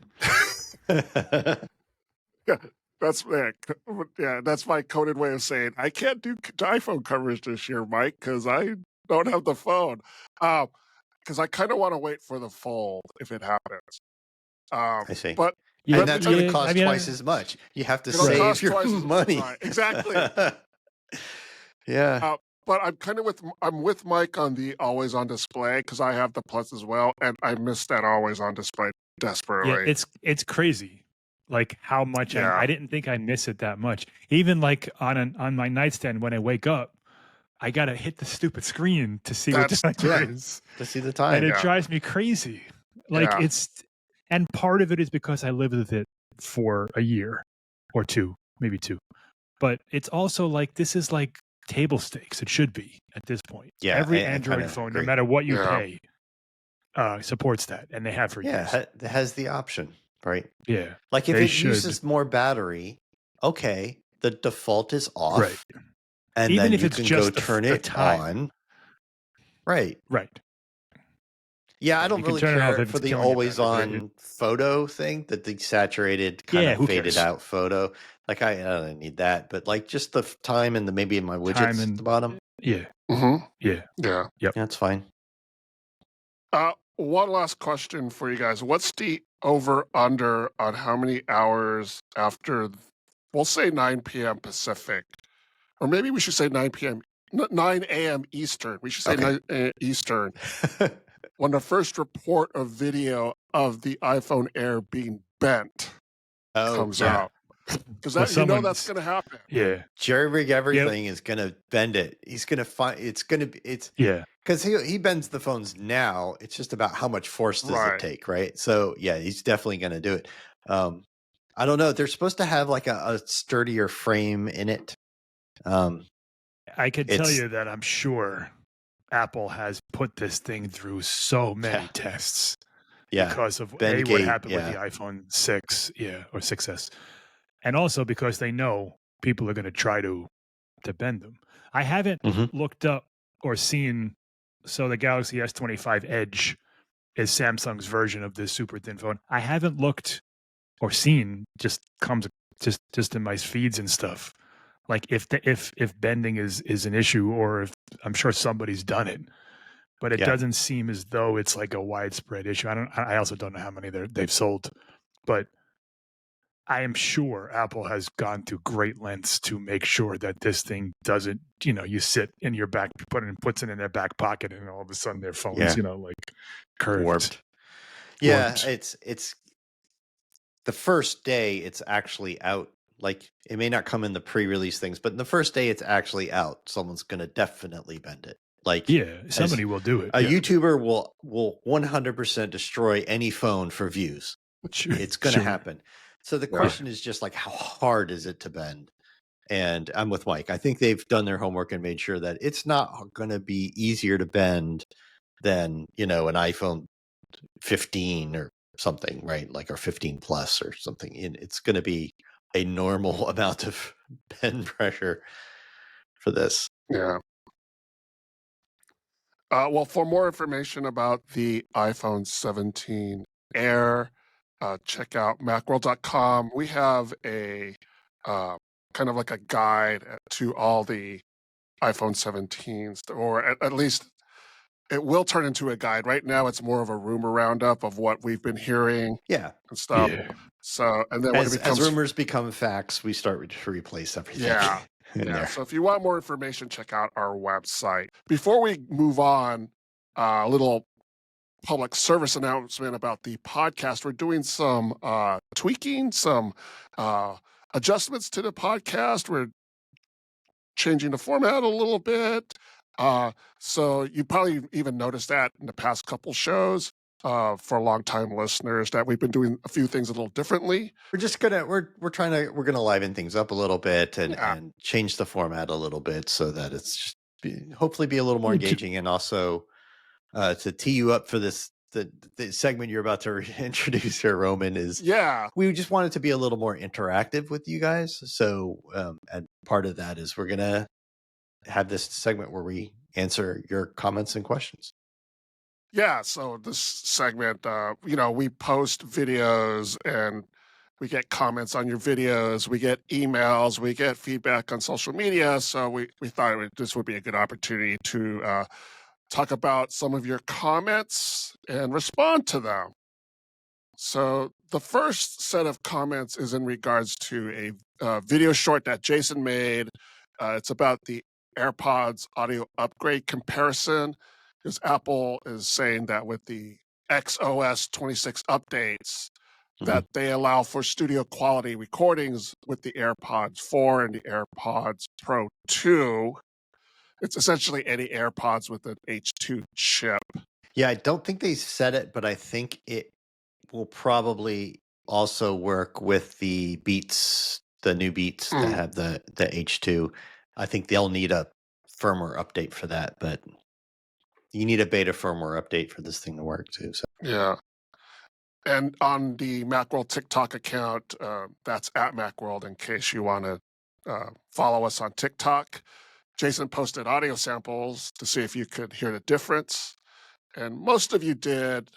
Yeah, that's my coded way of saying I can't do iPhone coverage this year, Mike, because I don't have the phone. Because I kind of want to wait for the Fold if it happens. I see. But and that's going to cost twice as much. You have to save your money. Right, exactly. Yeah. But I'm with Mike on the always on display because I have the Plus as well, and I miss that always on display desperately. Yeah, it's crazy, like how much I didn't think I'd miss it that much. Even like on my nightstand when I wake up, I gotta hit the stupid screen to see what time it is. To see the time, and it drives me crazy. Like and part of it is because I lived with it for a year or two, maybe 2. But it's also like this is like table stakes. It should be at this point. Yeah, every Android phone, no matter what you pay, supports that, and they have for years. Yeah, it has the option, right? Yeah, like if it uses more battery, okay, the default is off, right? And even then if you it's can just go turn it on, right? Yeah, I don't really care for the always on photo thing, the desaturated kind of faded out photo. Like I don't need that, but like just the time and maybe in my widgets at the bottom. Yeah. Mm-hmm. Yeah. Yeah. Yep. That's fine. One last question for you guys. What's the over under on how many hours after, we'll say 9 p.m. Pacific, or maybe we should say 9 a.m. Eastern. We should say 9 a.m. Eastern. When the first report of video of the iPhone Air being bent comes out. Because that's going to happen. Yeah. Jerry-rig everything is going to bend it. He's going to find, because he bends the phones now. It's just about how much force does it take, right? So yeah, he's definitely going to do it. I don't know. They're supposed to have like a sturdier frame in it. I can tell you that I'm sure Apple has put this thing through so many tests because of Ben what happened with yeah. the iPhone 6, or 6S, and also because they know people are going to try to bend them. I haven't looked up or seen. So the Galaxy S25 Edge is Samsung's version of this super thin phone. I haven't looked or seen. Just comes just in my feeds and stuff. Like if bending is an issue, or if I'm sure somebody's done it, but it doesn't seem as though it's like a widespread issue. I also don't know how many they've sold, but I am sure Apple has gone to great lengths to make sure that this thing doesn't, you sit in your back, puts it in their back pocket, and all of a sudden their phone's, like curved. Warped. Yeah, it's the first day it's actually out. Like, it may not come in the pre-release things, but the first day it's actually out, someone's going to definitely bend it. Like, somebody will do it. A YouTuber will 100% destroy any phone for views. It's going to happen. So the question is just like, how hard is it to bend? And I'm with Mike. I think they've done their homework and made sure that it's not going to be easier to bend than, an iPhone 15 or something, right? Like our 15 plus or something. It's going to be a normal amount of bend pressure for this. Yeah. Well, for more information about the iPhone 17 Air, check out macworld.com. We have a kind of like a guide to all the iPhone 17s, or at least it will turn into a guide. Right now, it's more of a rumor roundup of what we've been hearing, and stuff. Yeah. So, and then as rumors become facts, we start to replace everything. Yeah. Yeah. So if you want more information, check out our website. Before we move on, a little public service announcement about the podcast. We're doing some tweaking, some adjustments to the podcast. We're changing the format a little bit. So you probably even noticed that in the past couple shows. For long-time listeners, that we've been doing a few things a little differently. We're just gonna we're gonna liven things up a little bit and change the format a little bit so that it's just hopefully be a little more engaging, and also to tee you up for this the segment you're about to introduce here, Roman, is we just want it to be a little more interactive with you guys. So and part of that is we're gonna have this segment where we answer your comments and questions. Yeah, so this segment, we post videos and we get comments on your videos, we get emails, we get feedback on social media. So we thought this would be a good opportunity to talk about some of your comments and respond to them. So the first set of comments is in regards to a video short that Jason made. It's about the AirPods audio upgrade comparison, because Apple is saying that with the XOS 26 updates, that they allow for studio quality recordings with the AirPods 4 and the AirPods Pro 2. It's essentially any AirPods with an H2 chip. Yeah, I don't think they said it, but I think it will probably also work with the Beats, the new Beats that have the H2. I think they'll need a firmware update for that, but you need a beta firmware update for this thing to work too. So. Yeah. And on the Macworld TikTok account, that's at Macworld in case you want to follow us on TikTok. Jason posted audio samples to see if you could hear the difference. And most of you did,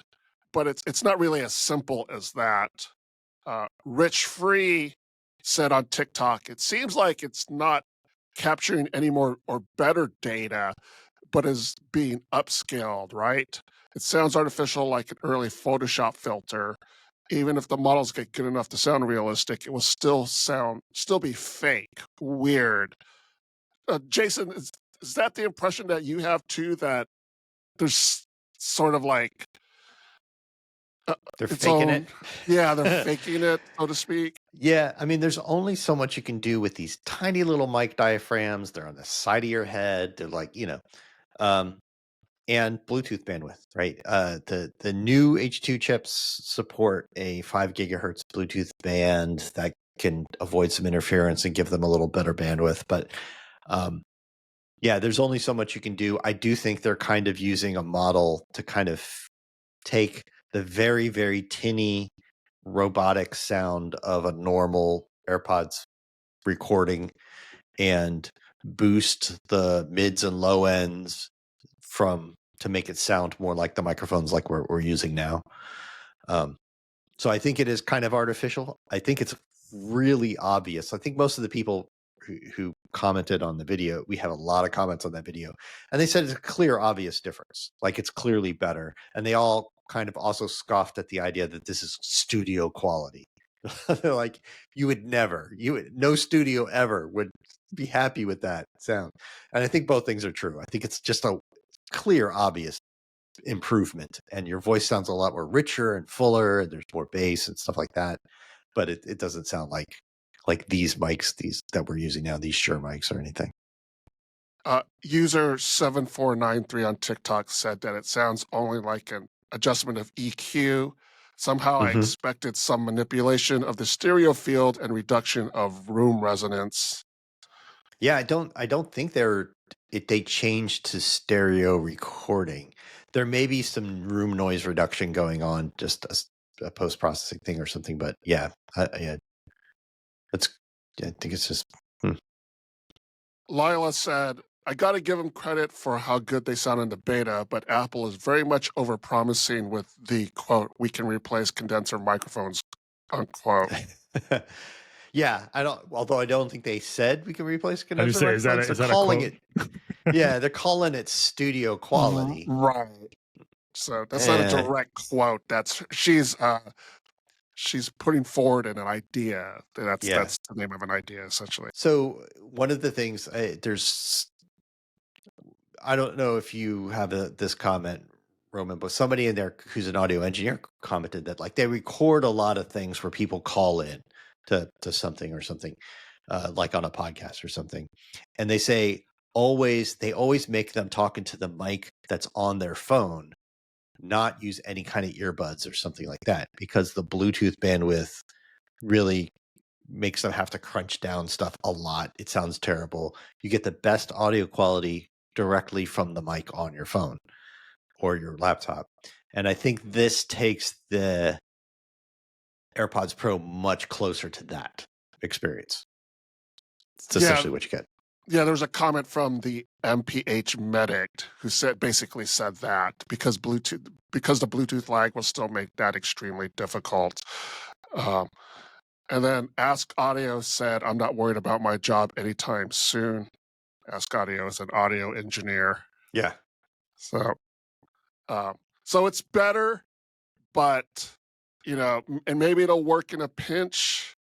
but it's not really as simple as that. Rich Free said on TikTok, it seems like it's not capturing any more or better data, but is being upscaled, right? It sounds artificial, like an early Photoshop filter. Even if the models get good enough to sound realistic, it will still be fake, weird. Jason, is that the impression that you have too, that there's sort of like they're faking it? Yeah, they're faking it, so to speak. Yeah, I mean, there's only so much you can do with these tiny little mic diaphragms. They're on the side of your head. They're like, and Bluetooth bandwidth, right? The new H2 chips support a 5 gigahertz Bluetooth band that can avoid some interference and give them a little better bandwidth. But Yeah, there's only so much you can do. I do think they're kind of using a model to kind of take the very, very tinny robotic sound of a normal AirPods recording and boost the mids and low ends to make it sound more like the microphones like we're using now. So I think it is kind of artificial. I think it's really obvious. I think most of the people who commented on the video, we have a lot of comments on that video, and they said it's a clear, obvious difference. Like it's clearly better. And they all kind of also scoffed at the idea that this is studio quality. They're like, no studio ever would be happy with that sound. And I think both things are true. I think it's just a clear, obvious improvement, and your voice sounds a lot more richer and fuller, and there's more bass and stuff like that. But it doesn't sound like these mics, these that we're using now, these Shure mics or anything. User 7493 on TikTok said that it sounds only like an adjustment of EQ. Somehow I expected some manipulation of the stereo field and reduction of room resonance. Yeah, I don't think they changed to stereo recording. There may be some room noise reduction going on, just a post-processing thing or something, but yeah, I think it's just Lila said, I got to give them credit for how good they sound in the beta, but Apple is very much overpromising with the quote, we can replace condenser microphones, unquote. Yeah, although I don't think they said we can replace condenser say, microphones. is that a quote? Yeah, they're calling it studio quality. Right. So that's not a direct quote. She's putting forward an idea. That's the name of an idea, essentially. So one of the things I don't know if you have this comment, Roman, but somebody in there who's an audio engineer commented that like they record a lot of things where people call in to something or something, like on a podcast or something, and they say they always make them talk into the mic that's on their phone, not use any kind of earbuds or something like that, because the Bluetooth bandwidth really makes them have to crunch down stuff a lot. It sounds terrible. You get the best audio quality directly from the mic on your phone or your laptop. And I think this takes the AirPods Pro much closer to that experience. It's essentially what you get. Yeah, there was a comment from the MPH medic who basically said that because the Bluetooth lag will still make that extremely difficult. And then Ask Audio said, I'm not worried about my job anytime soon. Ask Audio is an audio engineer. Yeah. So it's better, but, and maybe it'll work in a pinch,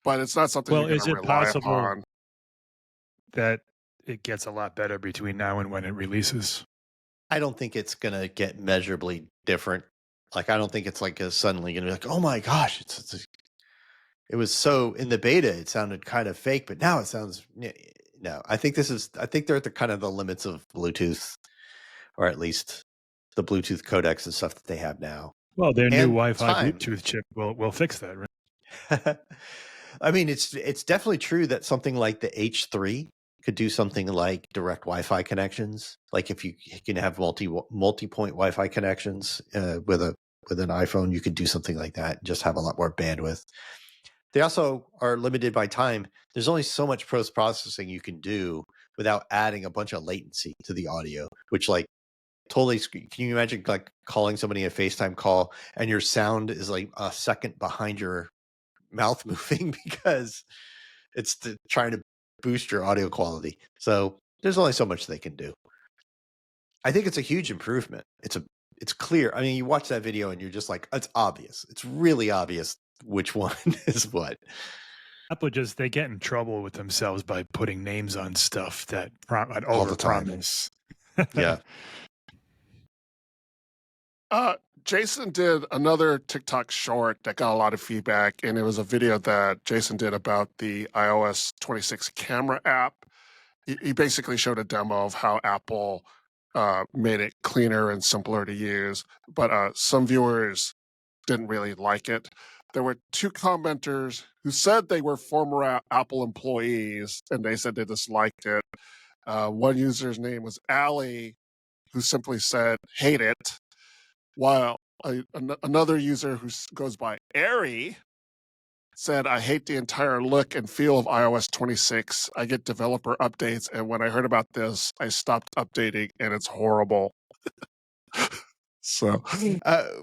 but it's not something you're going to rely upon. That it gets a lot better between now and when it releases? I don't think it's going to get measurably different. Like, I don't think it's like suddenly going to be like, oh my gosh, it was so in the beta, it sounded kind of fake, but now it sounds no. I think they're at the kind of the limits of Bluetooth, or at least the Bluetooth codecs and stuff that they have now. Well, their new Wi-Fi Bluetooth chip will fix that, right? I mean, it's definitely true that something like the H3 could do something like direct Wi-Fi connections. Like if you can have multi-point Wi-Fi connections with an iPhone, you could do something like that. Just have a lot more bandwidth. They also are limited by time. There's only so much post-processing you can do without adding a bunch of latency to the audio, which like totally. Can you imagine like calling somebody a FaceTime call and your sound is like a second behind your mouth moving because it's trying to boost your audio quality? So there's only so much they can do. I think it's a huge improvement. It's clear. I mean, you watch that video and you're just like, it's obvious. It's really obvious which one is what. Apple they get in trouble with themselves by putting names on stuff that overpromise. Yeah. Jason did another TikTok short that got a lot of feedback, and it was a video that Jason did about the iOS 26 camera app. He basically showed a demo of how Apple made it cleaner and simpler to use, but some viewers didn't really like it. there were two commenters who said they were former Apple employees, and they said they disliked it. One user's name was Allie, who simply said, hate it, while another user who goes by Ari said, I hate the entire look and feel of iOS 26. I get developer updates, and when I heard about this, I stopped updating, and it's horrible. So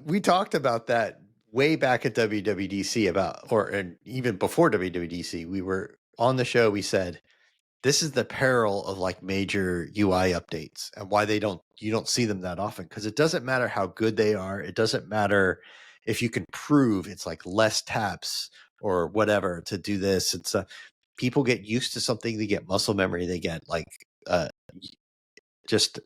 we talked about that way back at WWDC and even before WWDC. We were on the show. We said, this is the peril of like major UI updates and why you don't see them that often, because it doesn't matter how good they are. It doesn't matter if you can prove it's like less taps or whatever to do this. It's people get used to something. They get muscle memory. They get like just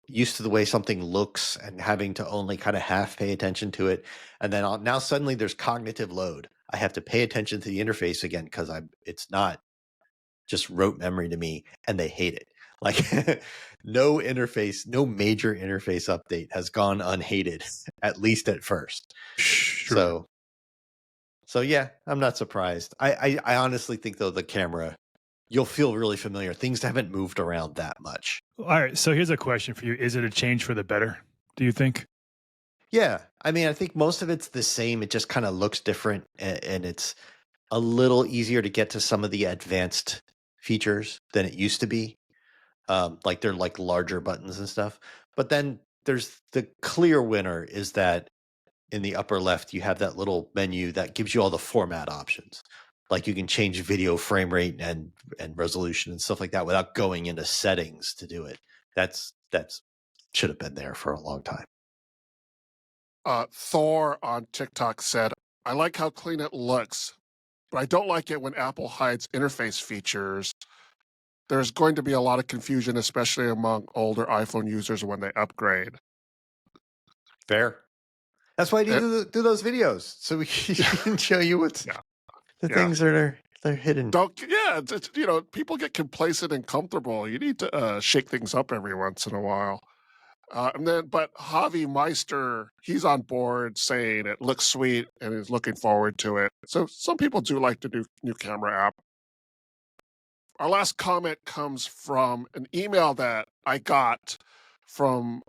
used to the way something looks and having to only kind of half pay attention to it. And then now suddenly there's cognitive load. I have to pay attention to the interface again because it's not just rote memory to me, and they hate it. Like no major interface update has gone unhated, at least at first. Sure. So yeah, I'm not surprised. I honestly think though the camera, you'll feel really familiar. Things haven't moved around that much. All right. So here's a question for you. Is it a change for the better, do you think? Yeah. I mean, I think most of it's the same. It just kind of looks different, and it's a little easier to get to some of the advanced features than it used to be. Like they're like larger buttons and stuff. But then there's the clear winner is that in the upper left, you have that little menu that gives you all the format options. Like you can change video frame rate and resolution and stuff like that without going into settings to do it. That's should have been there for a long time. Thor on TikTok said, I like how clean it looks, but I don't like it when Apple hides interface features. There's going to be a lot of confusion, especially among older iPhone users when they upgrade. Fair. That's why you do those videos, so we can show you what's things that are hidden. People get complacent and comfortable. You need to shake things up every once in a while. But Javi Meister, he's on board saying it looks sweet and is looking forward to it. So some people do like the new camera app. Our last comment comes from an email that I got from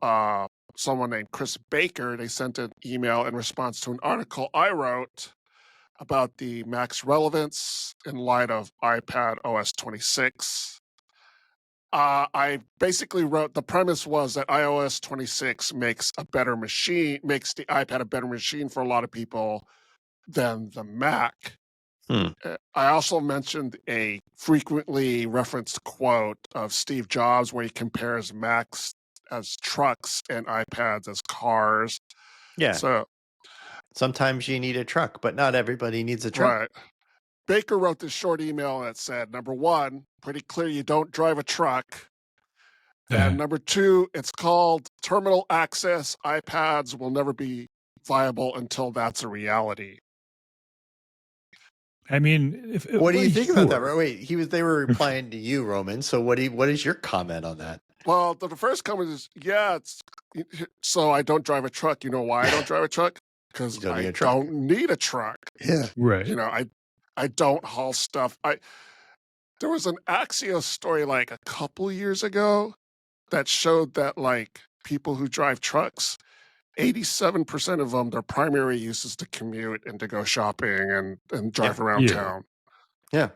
someone named Chris Baker. They sent an email in response to an article I wrote about the Mac's relevance in light of iPad OS 26. I basically wrote, the premise was that iOS 26 makes the iPad a better machine for a lot of people than the Mac. I also mentioned a frequently referenced quote of Steve Jobs where he compares Macs as trucks and iPads as cars. Yeah. So sometimes you need a truck, but not everybody needs a truck. Right. Baker wrote this short email that said, number one, pretty clear you don't drive a truck. And number two, it's called terminal access. iPads will never be viable until that's a reality. I mean, what do you think about that? Wait, they were replying to you, Roman. So what is your comment on that? Well, the first comment is, so I don't drive a truck. You know why I don't drive a truck? Because I don't need a truck. Yeah. Right. You know, I don't haul stuff. There was an Axios story like a couple years ago that showed that like people who drive trucks, 87% of them, their primary use is to commute and to go shopping and drive around town. Yeah.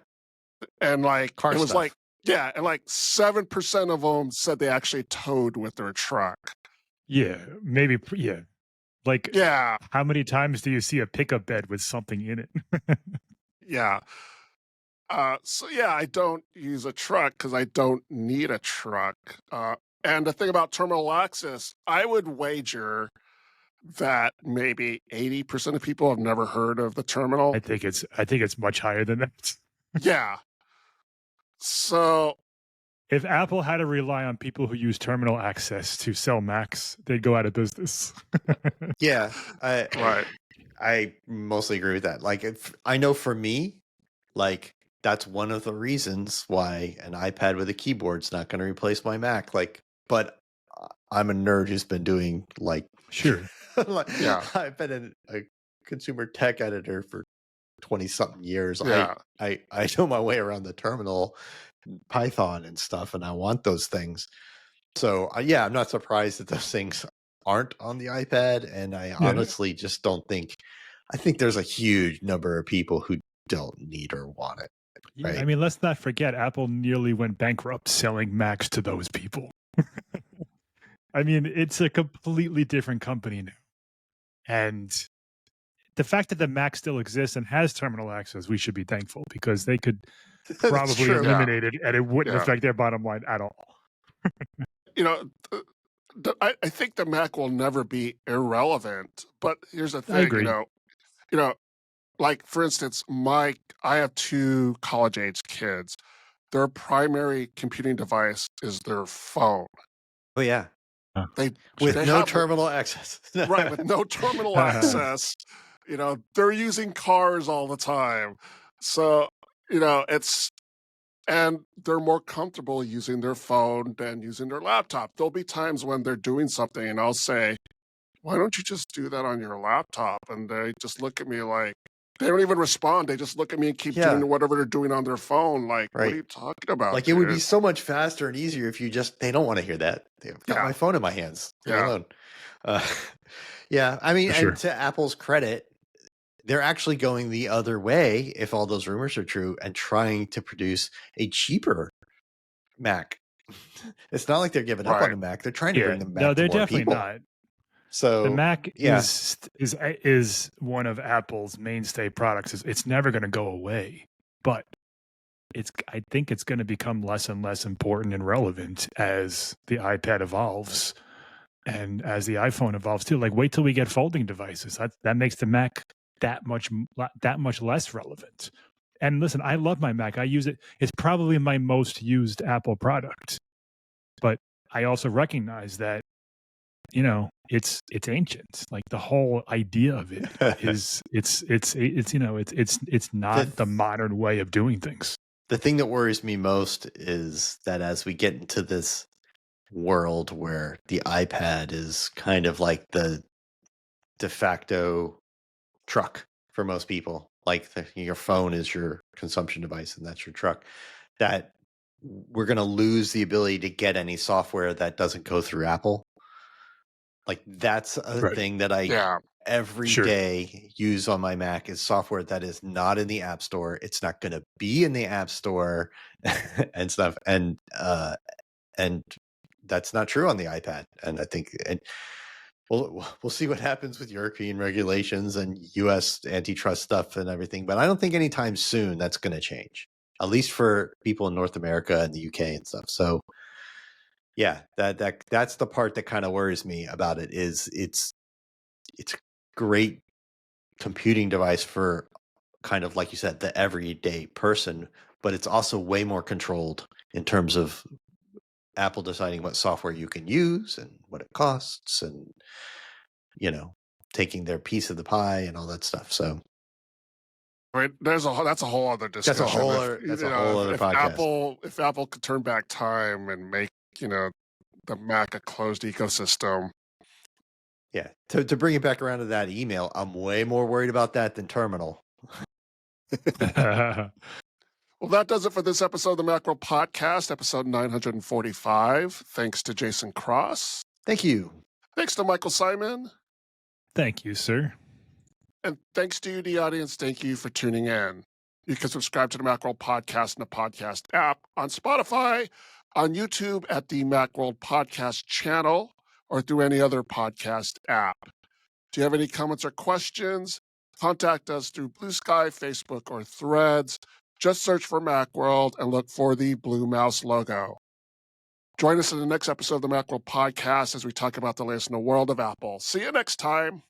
And like, car it was stuff. and like 7% of them said they actually towed with their truck. Yeah, maybe. Yeah. Like, how many times do you see a pickup bed with something in it? Yeah. I don't use a truck because I don't need a truck. And the thing about terminal access, I would wager that maybe 80% of people have never heard of the terminal. I think it's much higher than that. Yeah. So if Apple had to rely on people who use terminal access to sell Macs, they'd go out of business. Yeah. Right. I mostly agree with that. Like, I know for me, like, that's one of the reasons why an iPad with a keyboard's not going to replace my Mac. Like, but I'm a nerd who's been doing like, sure. I've been a consumer tech editor for 20-something years. Yeah. I know my way around the terminal, Python and stuff, and I want those things. So yeah, I'm not surprised that those things aren't on the iPad, and I honestly just don't think. I think there's a huge number of people who don't need or want it. Yeah, right? I mean, let's not forget, Apple nearly went bankrupt selling Macs to those people. I mean, it's a completely different company now. And the fact that the Mac still exists and has terminal access, we should be thankful, because they could probably true. eliminate it and it wouldn't Yeah. affect their bottom line at all. You know, I think the Mac will never be irrelevant, but here's the thing, I agree. you know, like for instance, I have 2 college-age kids. Their primary computing device is their phone. Oh yeah, They with they no have- terminal access. right, with no terminal access. You know, they're using cars all the time. So, you know, and they're more comfortable using their phone than using their laptop. There'll be times when they're doing something and I'll say, why don't you just do that on your laptop? And they just look at me like, they don't even respond. They just look at me and keep doing whatever they're doing on their phone. Like, what are you talking about? Like, it would be so much faster and easier if you just, they don't want to hear that. They've got my phone in my hands. Leave me alone. Yeah. I mean, and to Apple's credit, they're actually going the other way, if all those rumors are true, and trying to produce a cheaper Mac. It's not like they're giving up on the Mac. They're trying to bring them back. No, they're to more definitely people. not. So the Mac is one of Apple's mainstay products. It's never going to go away, but I think it's going to become less and less important and relevant as the iPad evolves and as the iPhone evolves too. Like, wait till we get folding devices. That makes the Mac that much less relevant. And listen, I love my Mac. I use it. It's probably my most used Apple product. But I also recognize that, you know, it's ancient. Like, the whole idea of it is it's not the modern way of doing things. The thing that worries me most is that as we get into this world where the iPad is kind of like the de facto truck for most people, like your phone is your consumption device and that's your truck, that we're going to lose the ability to get any software that doesn't go through Apple. Like, that's a thing that I every day use on my Mac is software that is not in the App Store. It's not going to be in the App Store and stuff. And that's not true on the iPad. And I think, we'll see what happens with European regulations and US antitrust stuff and everything. But I don't think anytime soon that's going to change, at least for people in North America and the UK and stuff. So yeah, that's the part that kind of worries me about it. Is it's a great computing device for kind of, like you said, the everyday person, but it's also way more controlled in terms of Apple deciding what software you can use and what it costs, and, you know, taking their piece of the pie and all that stuff. So right, that's a whole other discussion. That's a whole other podcast. If Apple could turn back time and make, you know, the Mac a closed ecosystem. Yeah. To bring it back around to that email, I'm way more worried about that than terminal. Well, that does it for this episode of the Macworld Podcast, episode 945. Thanks to Jason Cross. Thank you. Thanks to Michael Simon. Thank you, sir. And thanks to you, the audience. Thank you for tuning in. You can subscribe to the Macworld Podcast in the podcast app, on Spotify, on YouTube at the Macworld Podcast channel, or through any other podcast app. Do you have any comments or questions? Contact us through Blue Sky, Facebook, or Threads. Just search for Macworld and look for the blue mouse logo. Join us in the next episode of the Macworld Podcast as we talk about the latest in the world of Apple. See you next time.